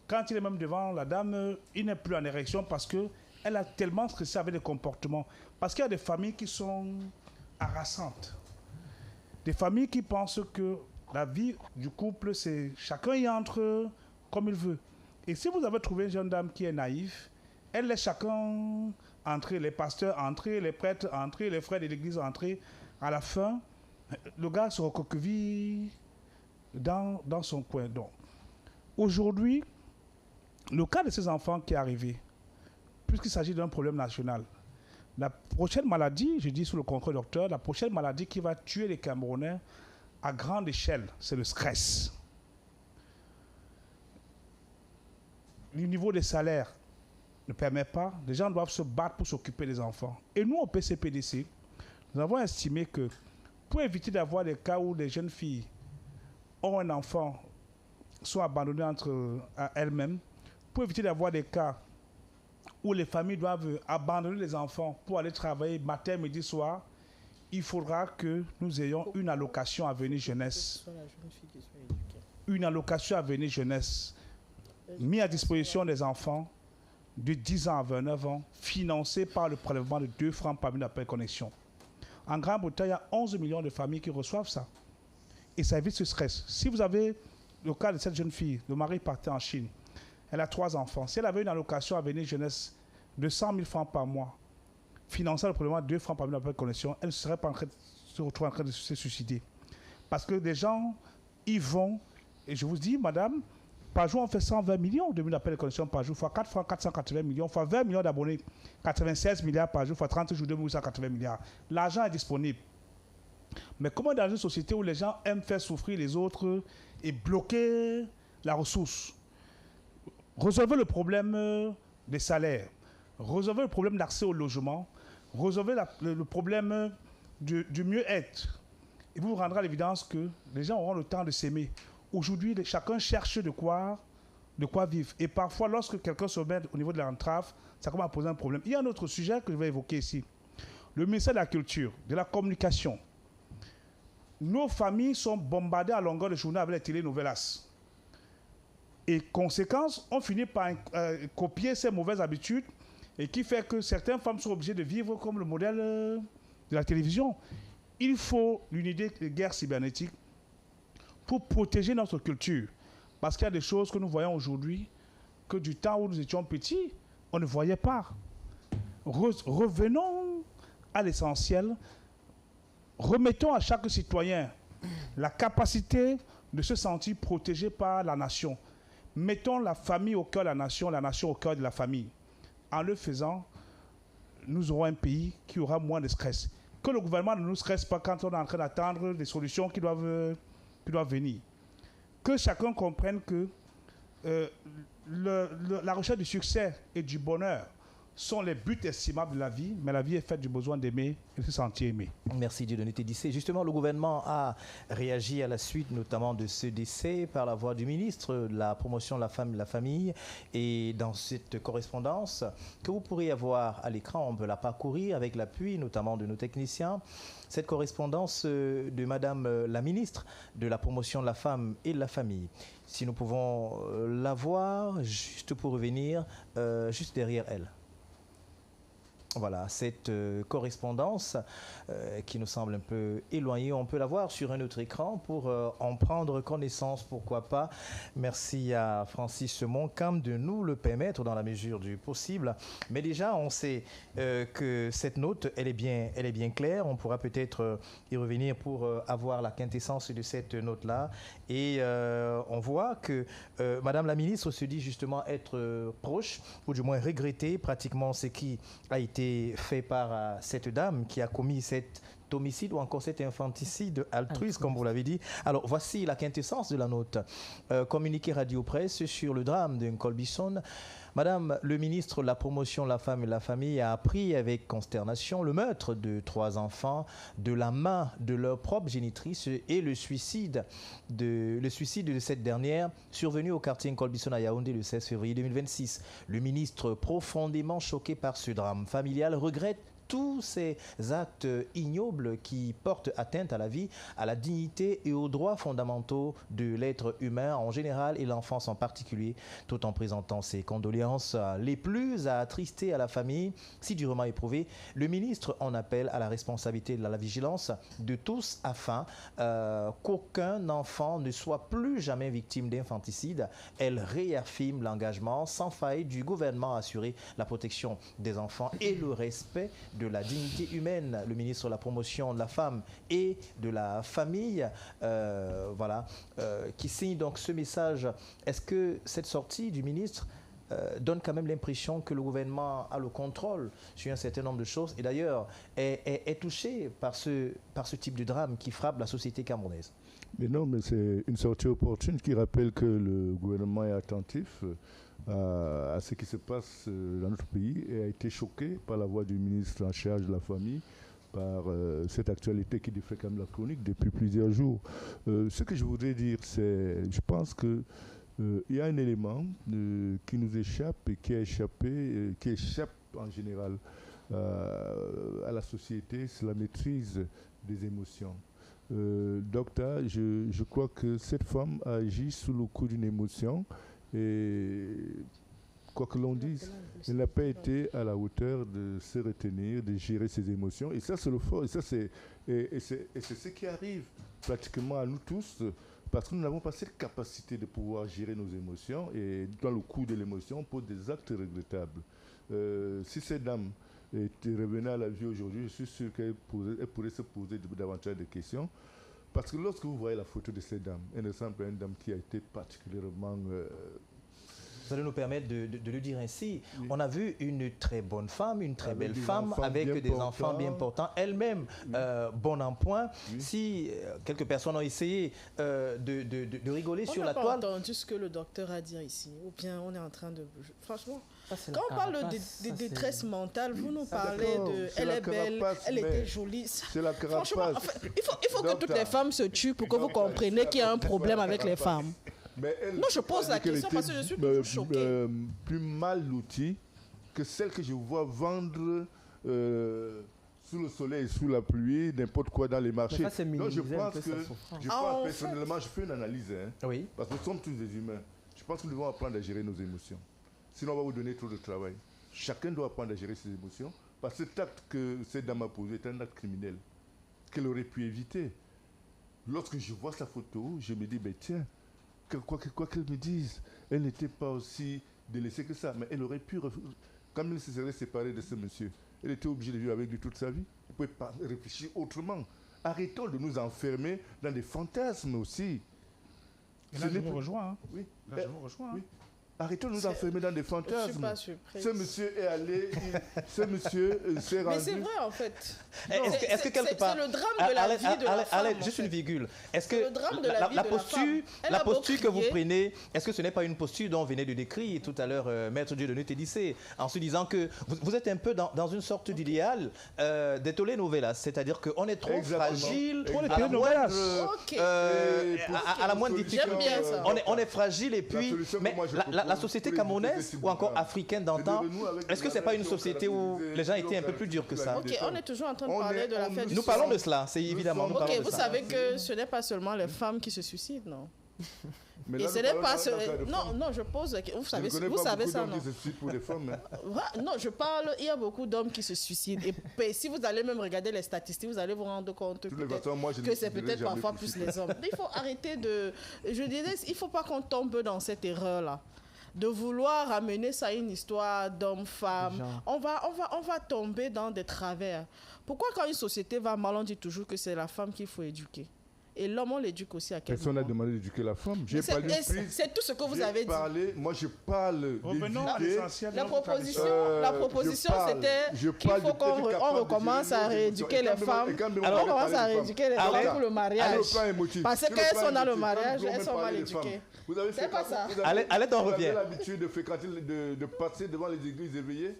quand il est même devant la dame, il n'est plus en érection parce qu'elle a tellement stressé avec les comportements. Parce qu'il y a des familles qui sont harassantes. Des familles qui pensent que la vie du couple, c'est chacun y entre comme il veut. Et si vous avez trouvé une jeune dame qui est naïve, elle laisse chacun entrer, les pasteurs entrer, les prêtres entrer, les frères de l'église entrer. À la fin, le gars se recroqueville dans son coin. Donc, aujourd'hui, le cas de ces enfants qui est arrivé, puisqu'il s'agit d'un problème national, la prochaine maladie, je dis sous le contrôle du docteur, la prochaine maladie qui va tuer les Camerounais à grande échelle, c'est le stress. Le niveau des salaires ne permet pas. Les gens doivent se battre pour s'occuper des enfants. Et nous, au PCPDC, nous avons estimé que pour éviter d'avoir des cas où les jeunes filles ont un enfant, sont abandonnées entre elles-mêmes, pour éviter d'avoir des cas où les familles doivent abandonner les enfants pour aller travailler matin, midi, soir, il faudra que nous ayons une allocation Avenir Jeunesse. Une allocation Avenir Jeunesse mise à disposition des enfants de 10 ans à 29 ans, financée par le prélèvement de 2 francs par minute d'appel connexion. En Grande-Bretagne, il y a 11 millions de familles qui reçoivent ça. Et ça évite ce stress. Si vous avez le cas de cette jeune fille, le mari partait en Chine, elle a 3 enfants. Si elle avait une allocation Avenir Jeunesse de 100 000 francs par mois, finançant le prélèvement de 2 francs par minute d'appel connexion, elle ne serait pas en train de se retrouver en train de se suicider. Parce que des gens y vont, et je vous dis, madame, par jour, on fait 120 millions de minutes d'appel de connexion par jour, fois 4 francs, 480 millions, fois 20 millions d'abonnés, 96 milliards par jour, fois 30 jours, 2880 milliards. L'argent est disponible. Mais comment dans une société où les gens aiment faire souffrir les autres et bloquer la ressource? Résolvez le problème des salaires, résolvez le problème d'accès au logement, résolvez le problème du mieux-être. Et vous vous rendrez à l'évidence que les gens auront le temps de s'aimer. Aujourd'hui, chacun cherche de quoi vivre. Et parfois, lorsque quelqu'un se met au niveau de l'entrave, ça commence à poser un problème. Il y a un autre sujet que je vais évoquer ici. Le ministère de la Culture, de la Communication. Nos familles sont bombardées à longueur de journée avec les télénovelas. Et conséquence, on finit par copier ces mauvaises habitudes et qui fait que certaines femmes sont obligées de vivre comme le modèle de la télévision. Il faut l'unité de guerre cybernétique pour protéger notre culture. Parce qu'il y a des choses que nous voyons aujourd'hui que du temps où nous étions petits, on ne voyait pas. revenons à l'essentiel. Remettons à chaque citoyen la capacité de se sentir protégé par la nation. Mettons la famille au cœur de la nation au cœur de la famille. En le faisant, nous aurons un pays qui aura moins de stress. Que le gouvernement ne nous stresse pas quand on est en train d'attendre des solutions qui doivent venir. Que chacun comprenne que la recherche du succès et du bonheur sont les buts estimables de la vie, mais la vie est faite du besoin d'aimer et de se sentir aimé. Merci Dieudonné Tédissé. Justement, le gouvernement a réagi à la suite notamment de ce décès par la voix du ministre de la promotion de la femme et de la famille. Et dans cette correspondance que vous pourrez avoir à l'écran, on peut la parcourir avec l'appui notamment de nos techniciens. Cette correspondance de Madame la ministre de la promotion de la femme et de la famille. Si nous pouvons la voir, juste pour revenir, juste derrière elle. Voilà, cette correspondance qui nous semble un peu éloignée, on peut la voir sur un autre écran pour en prendre connaissance, pourquoi pas. Merci à Francis Moncam de nous le permettre dans la mesure du possible. Mais déjà, on sait que cette note, elle est bien claire. On pourra peut-être y revenir pour avoir la quintessence de cette note-là. Et on voit que Madame la ministre se dit justement être proche, ou du moins regretter pratiquement ce qui a été fait par cette dame qui a commis cet homicide ou encore cet infanticide altruiste, comme vous l'avez dit. Alors, voici la quintessence de la note. Communiqué Radio Presse sur le drame de Nkolbison. Madame le ministre de la promotion de la femme et de la famille a appris avec consternation le meurtre de 3 enfants de la main de leur propre génitrice et le suicide de cette dernière survenu au quartier Nkolbison à Yaoundé le 16 février 2026. Le ministre, profondément choqué par ce drame familial, regrette tous ces actes ignobles qui portent atteinte à la vie, à la dignité et aux droits fondamentaux de l'être humain en général et l'enfance en particulier, tout en présentant ses condoléances les plus attristées à la famille, si durement éprouvée. Le ministre en appelle à la responsabilité de la vigilance de tous afin qu'aucun enfant ne soit plus jamais victime d'infanticide. Elle réaffirme l'engagement sans faille du gouvernement à assurer la protection des enfants et le respect de la dignité humaine. Le ministre de la promotion de la femme et de la famille, qui signe donc ce message. Est-ce que cette sortie du ministre donne quand même l'impression que le gouvernement a le contrôle sur un certain nombre de choses et d'ailleurs est touché par ce type de drame qui frappe la société camerounaise? Mais non, mais c'est une sortie opportune qui rappelle que le gouvernement est attentif à ce qui se passe dans notre pays et a été choqué par la voix du ministre en charge de la famille, par cette actualité qui défait quand même la chronique depuis plusieurs jours. Ce que je voudrais dire, c'est, je pense que il y a un élément qui nous échappe et qui échappe en général à la société, c'est la maîtrise des émotions. Docteur, je crois que cette femme a agi sous le coup d'une émotion et quoi que l'on dise, elle n'a pas été à la hauteur de se retenir, de gérer ses émotions. Et ça, c'est le fort. Et c'est ce qui arrive pratiquement à nous tous, parce que nous n'avons pas cette capacité de pouvoir gérer nos émotions. Et dans le coup de l'émotion, on pose des actes regrettables. Si cette dame revenait à la vie aujourd'hui, je suis sûr qu'elle pourrait se poser davantage de questions. Parce que lorsque vous voyez la photo de cette dame, elle ressemble à une dame qui a été particulièrement... Vous allez nous permettre de le dire ainsi. Oui. On a vu une très bonne femme, une très belle femme, avec des enfants bien portants, elle-même bonne en point. Oui. Si quelques personnes ont essayé de rigoler sur la toile... On n'a pas entendu ce que le docteur a dit ici, ou bien on est en train de... Franchement, quand on parle de détresse mentale, vous nous parlez de... Elle est belle, elle était jolie. C'est la carapace. Franchement, il faut que toutes les femmes se tuent pour que vous compreniez qu'il y a un problème avec les femmes. Mais non, je pose la question parce que je suis toujours choqué. Plus mal lotie que celle que je vois vendre sous le soleil, sous la pluie, n'importe quoi dans les marchés. Non, je pense que, personnellement, je fais une analyse. Oui. Parce que nous sommes tous des humains. Je pense que nous devons apprendre à gérer nos émotions. Sinon, on va vous donner trop de travail. Chacun doit apprendre à gérer ses émotions. Parce que cet acte que cette dame a posé est un acte criminel qu'elle aurait pu éviter. Lorsque je vois sa photo, je me dis, ben tiens, quoi qu'elle me dise, elle n'était pas aussi délaissée que ça, mais elle aurait pu Quand il se serait séparé de ce monsieur, il était obligé de vivre avec lui toute sa vie. Il ne pouvait pas réfléchir autrement. Arrêtons de nous enfermer dans des fantasmes aussi. Et là, je vous rejoins. Hein. Oui. Là, je vous rejoins. Oui. Arrêtons de nous enfermer dans des fantasmes. Je suis pas surprise. Ce monsieur est allé, ce monsieur s'est rendu. Mais c'est vrai en fait. Est-ce que quelque part... C'est le drame de la vie de la femme. Juste une virgule. Est-ce que le drame de la vie de la posture, femme. la posture que vous prenez, est-ce que ce n'est pas une posture dont venait de décrire tout à l'heure Maître Dieudonné Tédissé, en se disant que vous êtes un peu dans une sorte d'idéal des telenovelas, c'est-à-dire qu'on est trop fragile à la moindre difficulté. J'aime bien ça. On est fragile et puis... Mais la société camerounaise ou encore africaine d'antan, est-ce que ce n'est pas une société où les gens étaient un peu plus durs que ça? Ok, on est toujours en train de parler de la fête du Nous parlons de cela, c'est évidemment. Ok, vous savez que ce n'est pas seulement les femmes qui se suicident, non? Et ce n'est pas... Non, je pose... Vous savez ça, non? Non, je parle... Il y a beaucoup d'hommes qui se suicident. Et si vous allez même regarder les statistiques, vous allez vous rendre compte que c'est peut-être parfois plus les hommes. Il faut arrêter de... Je dirais, il ne faut pas qu'on tombe dans cette erreur-là. De vouloir amener ça à une histoire d'homme-femme, on va tomber dans des travers. Pourquoi quand une société va mal, on dit toujours que c'est la femme qu'il faut éduquer? Et l'homme, on l'éduque aussi à quel moment? Personne n'a demandé d'éduquer la femme. C'est tout ce que vous avez dit. Moi, je parle d'éduquer. La proposition, c'était qu'il faut qu'on recommence à rééduquer les femmes. On commence à rééduquer les femmes pour le mariage. Parce qu'elles sont dans le mariage, elles sont mal éduquées. C'est pas ça. Allez, on revient. Vous avez l'habitude de fréquenter, de passer devant les églises éveillées.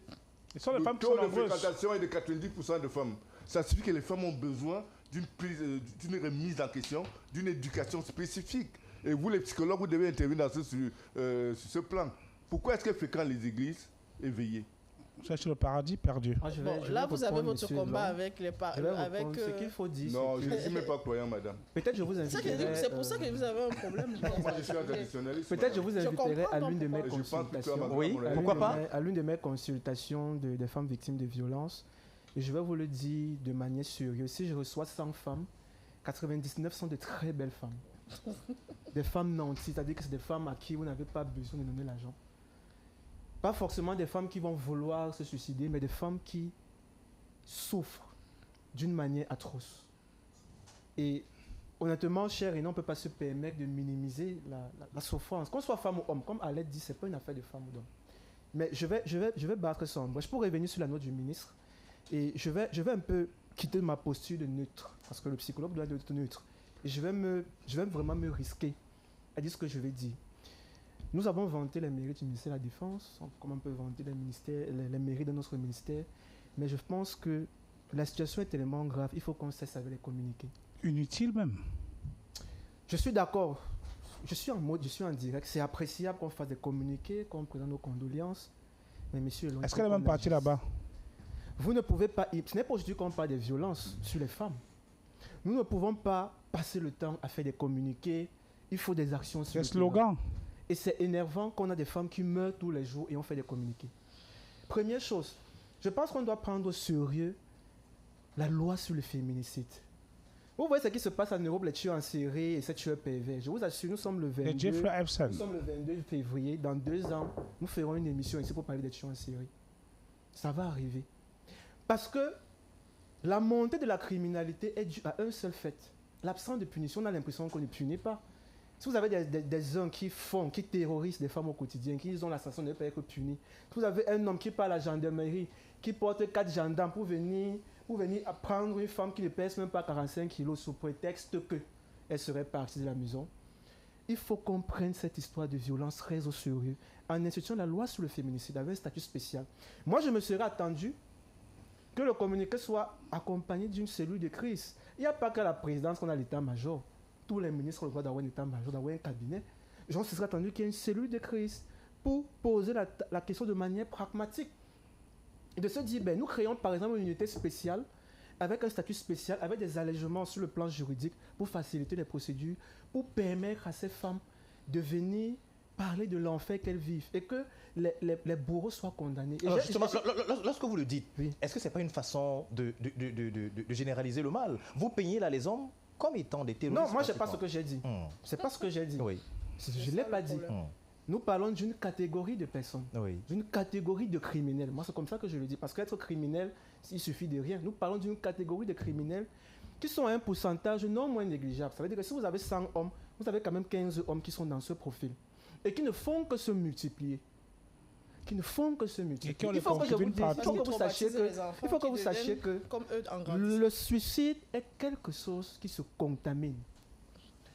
Le taux de fréquentation est de 90% de femmes. Ça signifie que les femmes ont besoin d'une remise en question, d'une éducation spécifique. Et vous, les psychologues, vous devez intervenir sur ce plan. Pourquoi est-ce qu'elles fréquentent les églises éveillées? C'est sur le paradis perdu. Là, vous avez votre combat avec les ce qu'il faut dire. Non, je ne suis même pas croyant, madame. Peut-être je vous inviterai... C'est pour ça que vous avez un problème. Moi, je suis un traditionnaliste. Peut-être je vous inviterai à l'une de mes consultations. Oui, pourquoi pas? À l'une de mes consultations des femmes victimes de violences. Et je vais vous le dire de manière sérieuse. Si je reçois 100 femmes, 99 sont de très belles femmes. Des femmes nanties, c'est-à-dire que c'est des femmes à qui vous n'avez pas besoin de donner l'argent. Pas forcément des femmes qui vont vouloir se suicider, mais des femmes qui souffrent d'une manière atroce. Et honnêtement, cher, et on ne peut pas se permettre de minimiser la souffrance. Qu'on soit femme ou homme, comme Alette dit, ce n'est pas une affaire de femme ou d'homme. Mais je vais battre ça en brèche pour revenir sur la note du ministre. Et je vais un peu quitter ma posture de neutre, parce que le psychologue doit être neutre. Et je vais vraiment me risquer à dire ce que je vais dire. Nous avons vanté les mairies du ministère de la Défense, comme on peut vanter les mairies de notre ministère, mais je pense que la situation est tellement grave, il faut qu'on cesse avec les communiquer. Inutile même. Je suis d'accord. Je suis en direct. C'est appréciable qu'on fasse des communiqués, qu'on présente nos condoléances. Mais monsieur... Est-ce qu'elle est même partie là-bas? Vous ne pouvez pas... Ce n'est pas aujourd'hui qu'on parle des violences sur les femmes. Nous ne pouvons pas passer le temps à faire des communiqués. Il faut des actions sur le slogan. Et c'est énervant qu'on a des femmes qui meurent tous les jours et on fait des communiqués. Première chose, je pense qu'on doit prendre au sérieux la loi sur le féminicide. Vous voyez ce qui se passe en Europe, les tueurs en série et ces tueurs pervers. Je vous assure, nous sommes le 22 février. Dans 2 ans, nous ferons une émission ici pour parler des tueurs en série. Ça va arriver. Parce que la montée de la criminalité est due à un seul fait. L'absence de punition, on a l'impression qu'on ne punit pas. Si vous avez des hommes qui terrorisent des femmes au quotidien, qui ont la sensation de ne pas être punis. Si vous avez un homme qui part à la gendarmerie, qui porte 4 gendarmes pour venir prendre une femme qui ne pèse même pas 45 kilos sous prétexte qu'elle serait partie de la maison. Il faut qu'on prenne cette histoire de violence très au sérieux en instituant la loi sur le féminicide avec un statut spécial. Moi, je me serais attendu que le communiqué soit accompagné d'une cellule de crise. Il n'y a pas qu'à la présidence qu'on a l'état-major. Tous les ministres ont le droit d'avoir un état-major, d'avoir un cabinet. Je se serais attendu qu'il y ait une cellule de crise pour poser la question de manière pragmatique. Et de se dire, nous créons par exemple une unité spéciale avec un statut spécial, avec des allègements sur le plan juridique pour faciliter les procédures, pour permettre à ces femmes de venir parler de l'enfer qu'elles vivent et que les bourreaux soient condamnés. Alors justement, lorsque vous le dites, oui. Est-ce que ce n'est pas une façon de généraliser le mal? Vous peignez là les hommes comme étant des terroristes? Non, moi, ce n'est pas ce que j'ai dit. C'est pas ce que j'ai dit. Oui. Je ne l'ai pas dit. Nous parlons d'une catégorie de personnes, Oui. d'une catégorie de criminels. Moi, c'est comme ça que je le dis. Parce qu'être criminel, il suffit de rien. Nous parlons d'une catégorie de criminels qui sont à un pourcentage non moins négligeable. Ça veut dire que si vous avez 100 hommes, vous avez quand même 15 hommes qui sont dans ce profil. Et qui ne font que se multiplier. Qui ne font que se multiplier. qui ont Il les faut que je vous concubines dise, partout. il faut que vous sachiez que, il faut que vous sachiez que comme eux en grandissant. le suicide est quelque chose qui se contamine.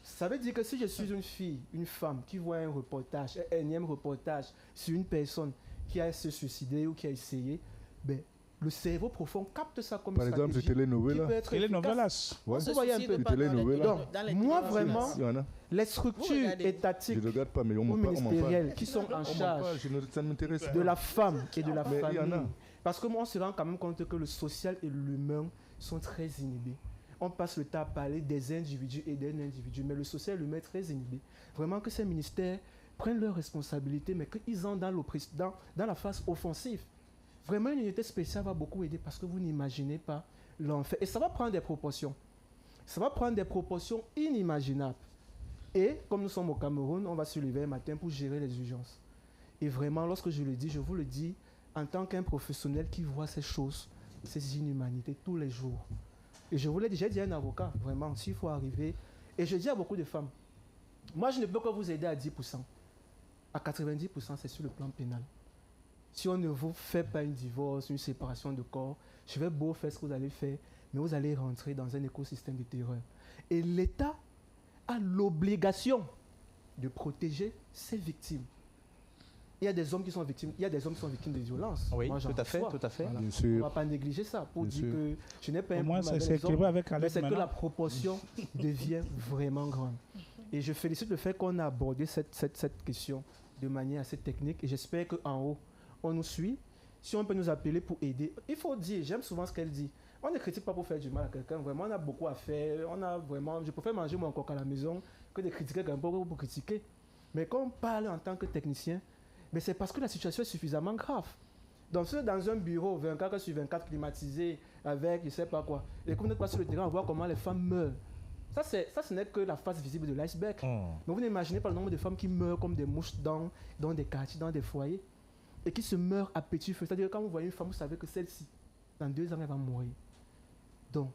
Ça veut dire que si je suis une fille, une femme qui voit un reportage, un énième reportage sur une personne qui a se suicidé ou qui a essayé, ben, le cerveau profond capte ça comme Par exemple, ces télénovelas. Telenovelas. Ouais. Vous voyez un peu. Les télénovelas. Donc, moi, vraiment, Il y en a. les structures étatiques Je ne regarde pas, mais on ou m'en parle. ministérielles qui sont en charge Ça ne m'intéresse pas. de la femme et de la Mais il y en a. famille. Parce que moi, on se rend quand même compte que le social et l'humain sont très inhibés. On passe le temps à parler des individus et d'un individu, mais le social et l'humain est très inhibé. Vraiment que ces ministères prennent leurs responsabilités, mais qu'ils ont dans la phase offensive. Vraiment, une unité spéciale va beaucoup aider parce que vous n'imaginez pas l'enfer. Et ça va prendre des proportions. Ça va prendre des proportions inimaginables. Et comme nous sommes au Cameroun, on va se lever un matin pour gérer les urgences. Et vraiment, lorsque je le dis, je vous le dis en tant qu'un professionnel qui voit ces choses, ces inhumanités tous les jours. Et je vous l'ai dit, j'ai dit à un avocat, vraiment, s'il faut arriver. Et je dis à beaucoup de femmes, moi je ne peux que vous aider à 10%. À 90%, c'est sur le plan pénal. Si on ne vous fait pas un divorce, une séparation de corps, je vais beau faire ce que vous allez faire, mais vous allez rentrer dans un écosystème de terreur. Et l'État a l'obligation de protéger ses victimes. Il y a des hommes qui sont victimes, il y a des hommes qui sont victimes de violences. Oui, Moi, j'en tout à fait, reçois. tout à fait. Voilà. Bien On sûr. ne va pas négliger ça pour Bien dire sûr. que je n'ai pas Au un moins, problème c'est avec les équilibré hommes, avec mais Alex c'est que maintenant. la proportion devient vraiment grande. Et je félicite le fait qu'on a abordé cette question de manière assez technique et j'espère qu'en haut, on nous suit. Si on peut nous appeler pour aider, il faut dire, j'aime souvent ce qu'elle dit. On ne critique pas pour faire du mal à quelqu'un, vraiment, on a beaucoup à faire. Je préfère manger mon coq à la maison que de critiquer quelqu'un pour critiquer. Mais quand on parle en tant que technicien, mais c'est parce que la situation est suffisamment grave. Donc, dans un bureau 24 sur 24 climatisé, avec je ne sais pas quoi, et qu'on n'est pas sur le terrain, on voit comment les femmes meurent. Ça, ce n'est que la face visible de l'iceberg. Mais vous n'imaginez pas le nombre de femmes qui meurent comme des mouches dans des quartiers, dans des foyers, et qui se meurent à petit feu. C'est-à-dire que quand vous voyez une femme, vous savez que celle-ci, dans 2 ans, elle va mourir. Donc,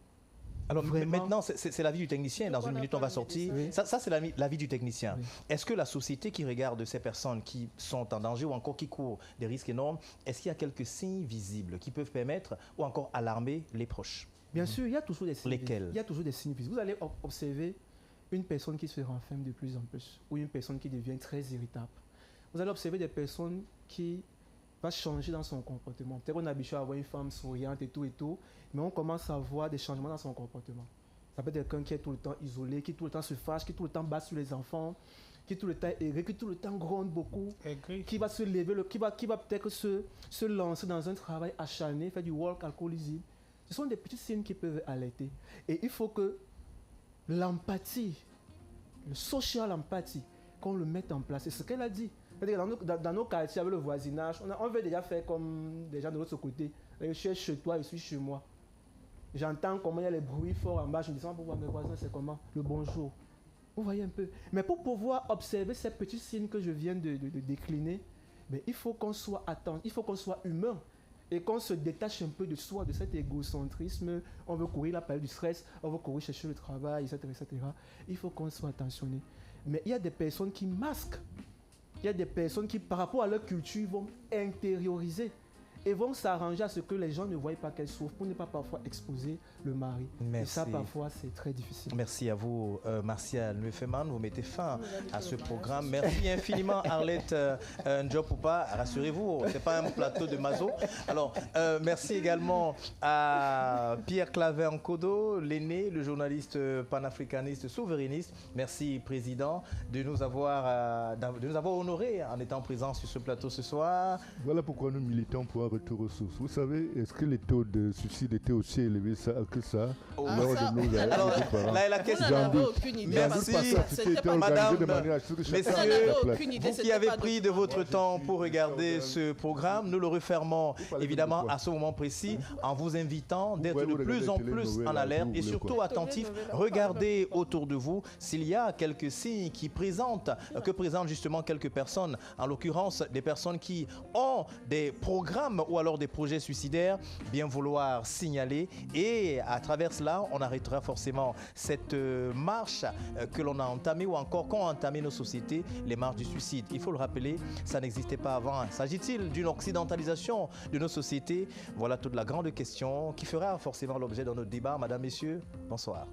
Alors vraiment, maintenant, c'est l'avis du technicien. Dans une minute, on va sortir. Oui. Ça c'est l'avis du technicien. Oui. Est-ce que la société qui regarde ces personnes qui sont en danger ou encore qui courent des risques énormes, est-ce qu'il y a quelques signes visibles qui peuvent permettre ou encore alarmer les proches? bien sûr, il y a toujours des signes. Lesquels? Il y a toujours des signes visibles. Vous allez observer une personne qui se renferme de plus en plus ou une personne qui devient très irritable. Vous allez observer des personnes qui vont changer dans son comportement. Peut-être qu'on est habitué à avoir une femme souriante et tout, mais on commence à voir des changements dans son comportement. Ça peut être quelqu'un qui est tout le temps isolé, qui tout le temps se fâche, qui tout le temps bat sur les enfants, qui tout le temps est aigri, qui tout le temps gronde beaucoup, qui va se lever, qui va peut-être se lancer dans un travail acharné, faire du work alcoolisé. Ce sont des petits signes qui peuvent alerter. Et il faut que l'empathie, le social empathie, qu'on le mette en place. C'est ce qu'elle a dit. C'est-à-dire dans nos quartiers, avec le voisinage, on veut déjà faire comme des gens de l'autre côté. Je suis chez toi, je suis chez moi. J'entends comment il y a les bruits forts en bas. Je me dis, pour voir mes voisins, c'est comment? Le bonjour. Vous voyez un peu. Mais pour pouvoir observer ces petits signes que je viens de décliner, mais il faut qu'on soit attentif, il faut qu'on soit humain. Et qu'on se détache un peu de soi, de cet égocentrisme. On veut courir la période du stress, on veut courir chercher le travail, etc. Il faut qu'on soit attentionné. Mais il y a des personnes qui masquent. Il y a des personnes qui, par rapport à leur culture, vont intérioriser et vont s'arranger à ce que les gens ne voient pas qu'elles souffrent pour ne pas parfois exposer le mari. Merci. Et ça, parfois, c'est très difficile. Merci à vous, Martial Nuefeman. Vous mettez fin à ce programme. Merci infiniment, Arlette Ndjopoupa. Rassurez-vous, ce n'est pas un plateau de mazo. Alors, merci également à Pierre Claver Nkodo, l'aîné, le journaliste panafricaniste souverainiste. Merci, Président, de nous avoir honorés en étant présents sur ce plateau ce soir. Voilà pourquoi nous militons pour retour aux sources. Vous savez, est-ce que les taux de suicide étaient aussi élevés que ça Oh, lors de nos alors, là est la question. Vous n'en avez aucune idée. Merci, madame, messieurs, vous qui avez pris de votre temps pour regarder ce programme, nous le refermons évidemment à ce moment précis en vous invitant d'être de plus en plus en alerte et surtout attentif. Regardez autour de vous s'il y a quelques signes que présentent justement quelques personnes, en l'occurrence des personnes qui ont des programmes ou alors des projets suicidaires, bien vouloir signaler, et à travers cela, on arrêtera forcément cette marche que l'on a entamée ou encore qu'ont entamé nos sociétés, les marches du suicide. Il faut le rappeler, ça n'existait pas avant. S'agit-il d'une occidentalisation de nos sociétés? Voilà toute la grande question qui fera forcément l'objet de notre débat. Madame, messieurs, bonsoir.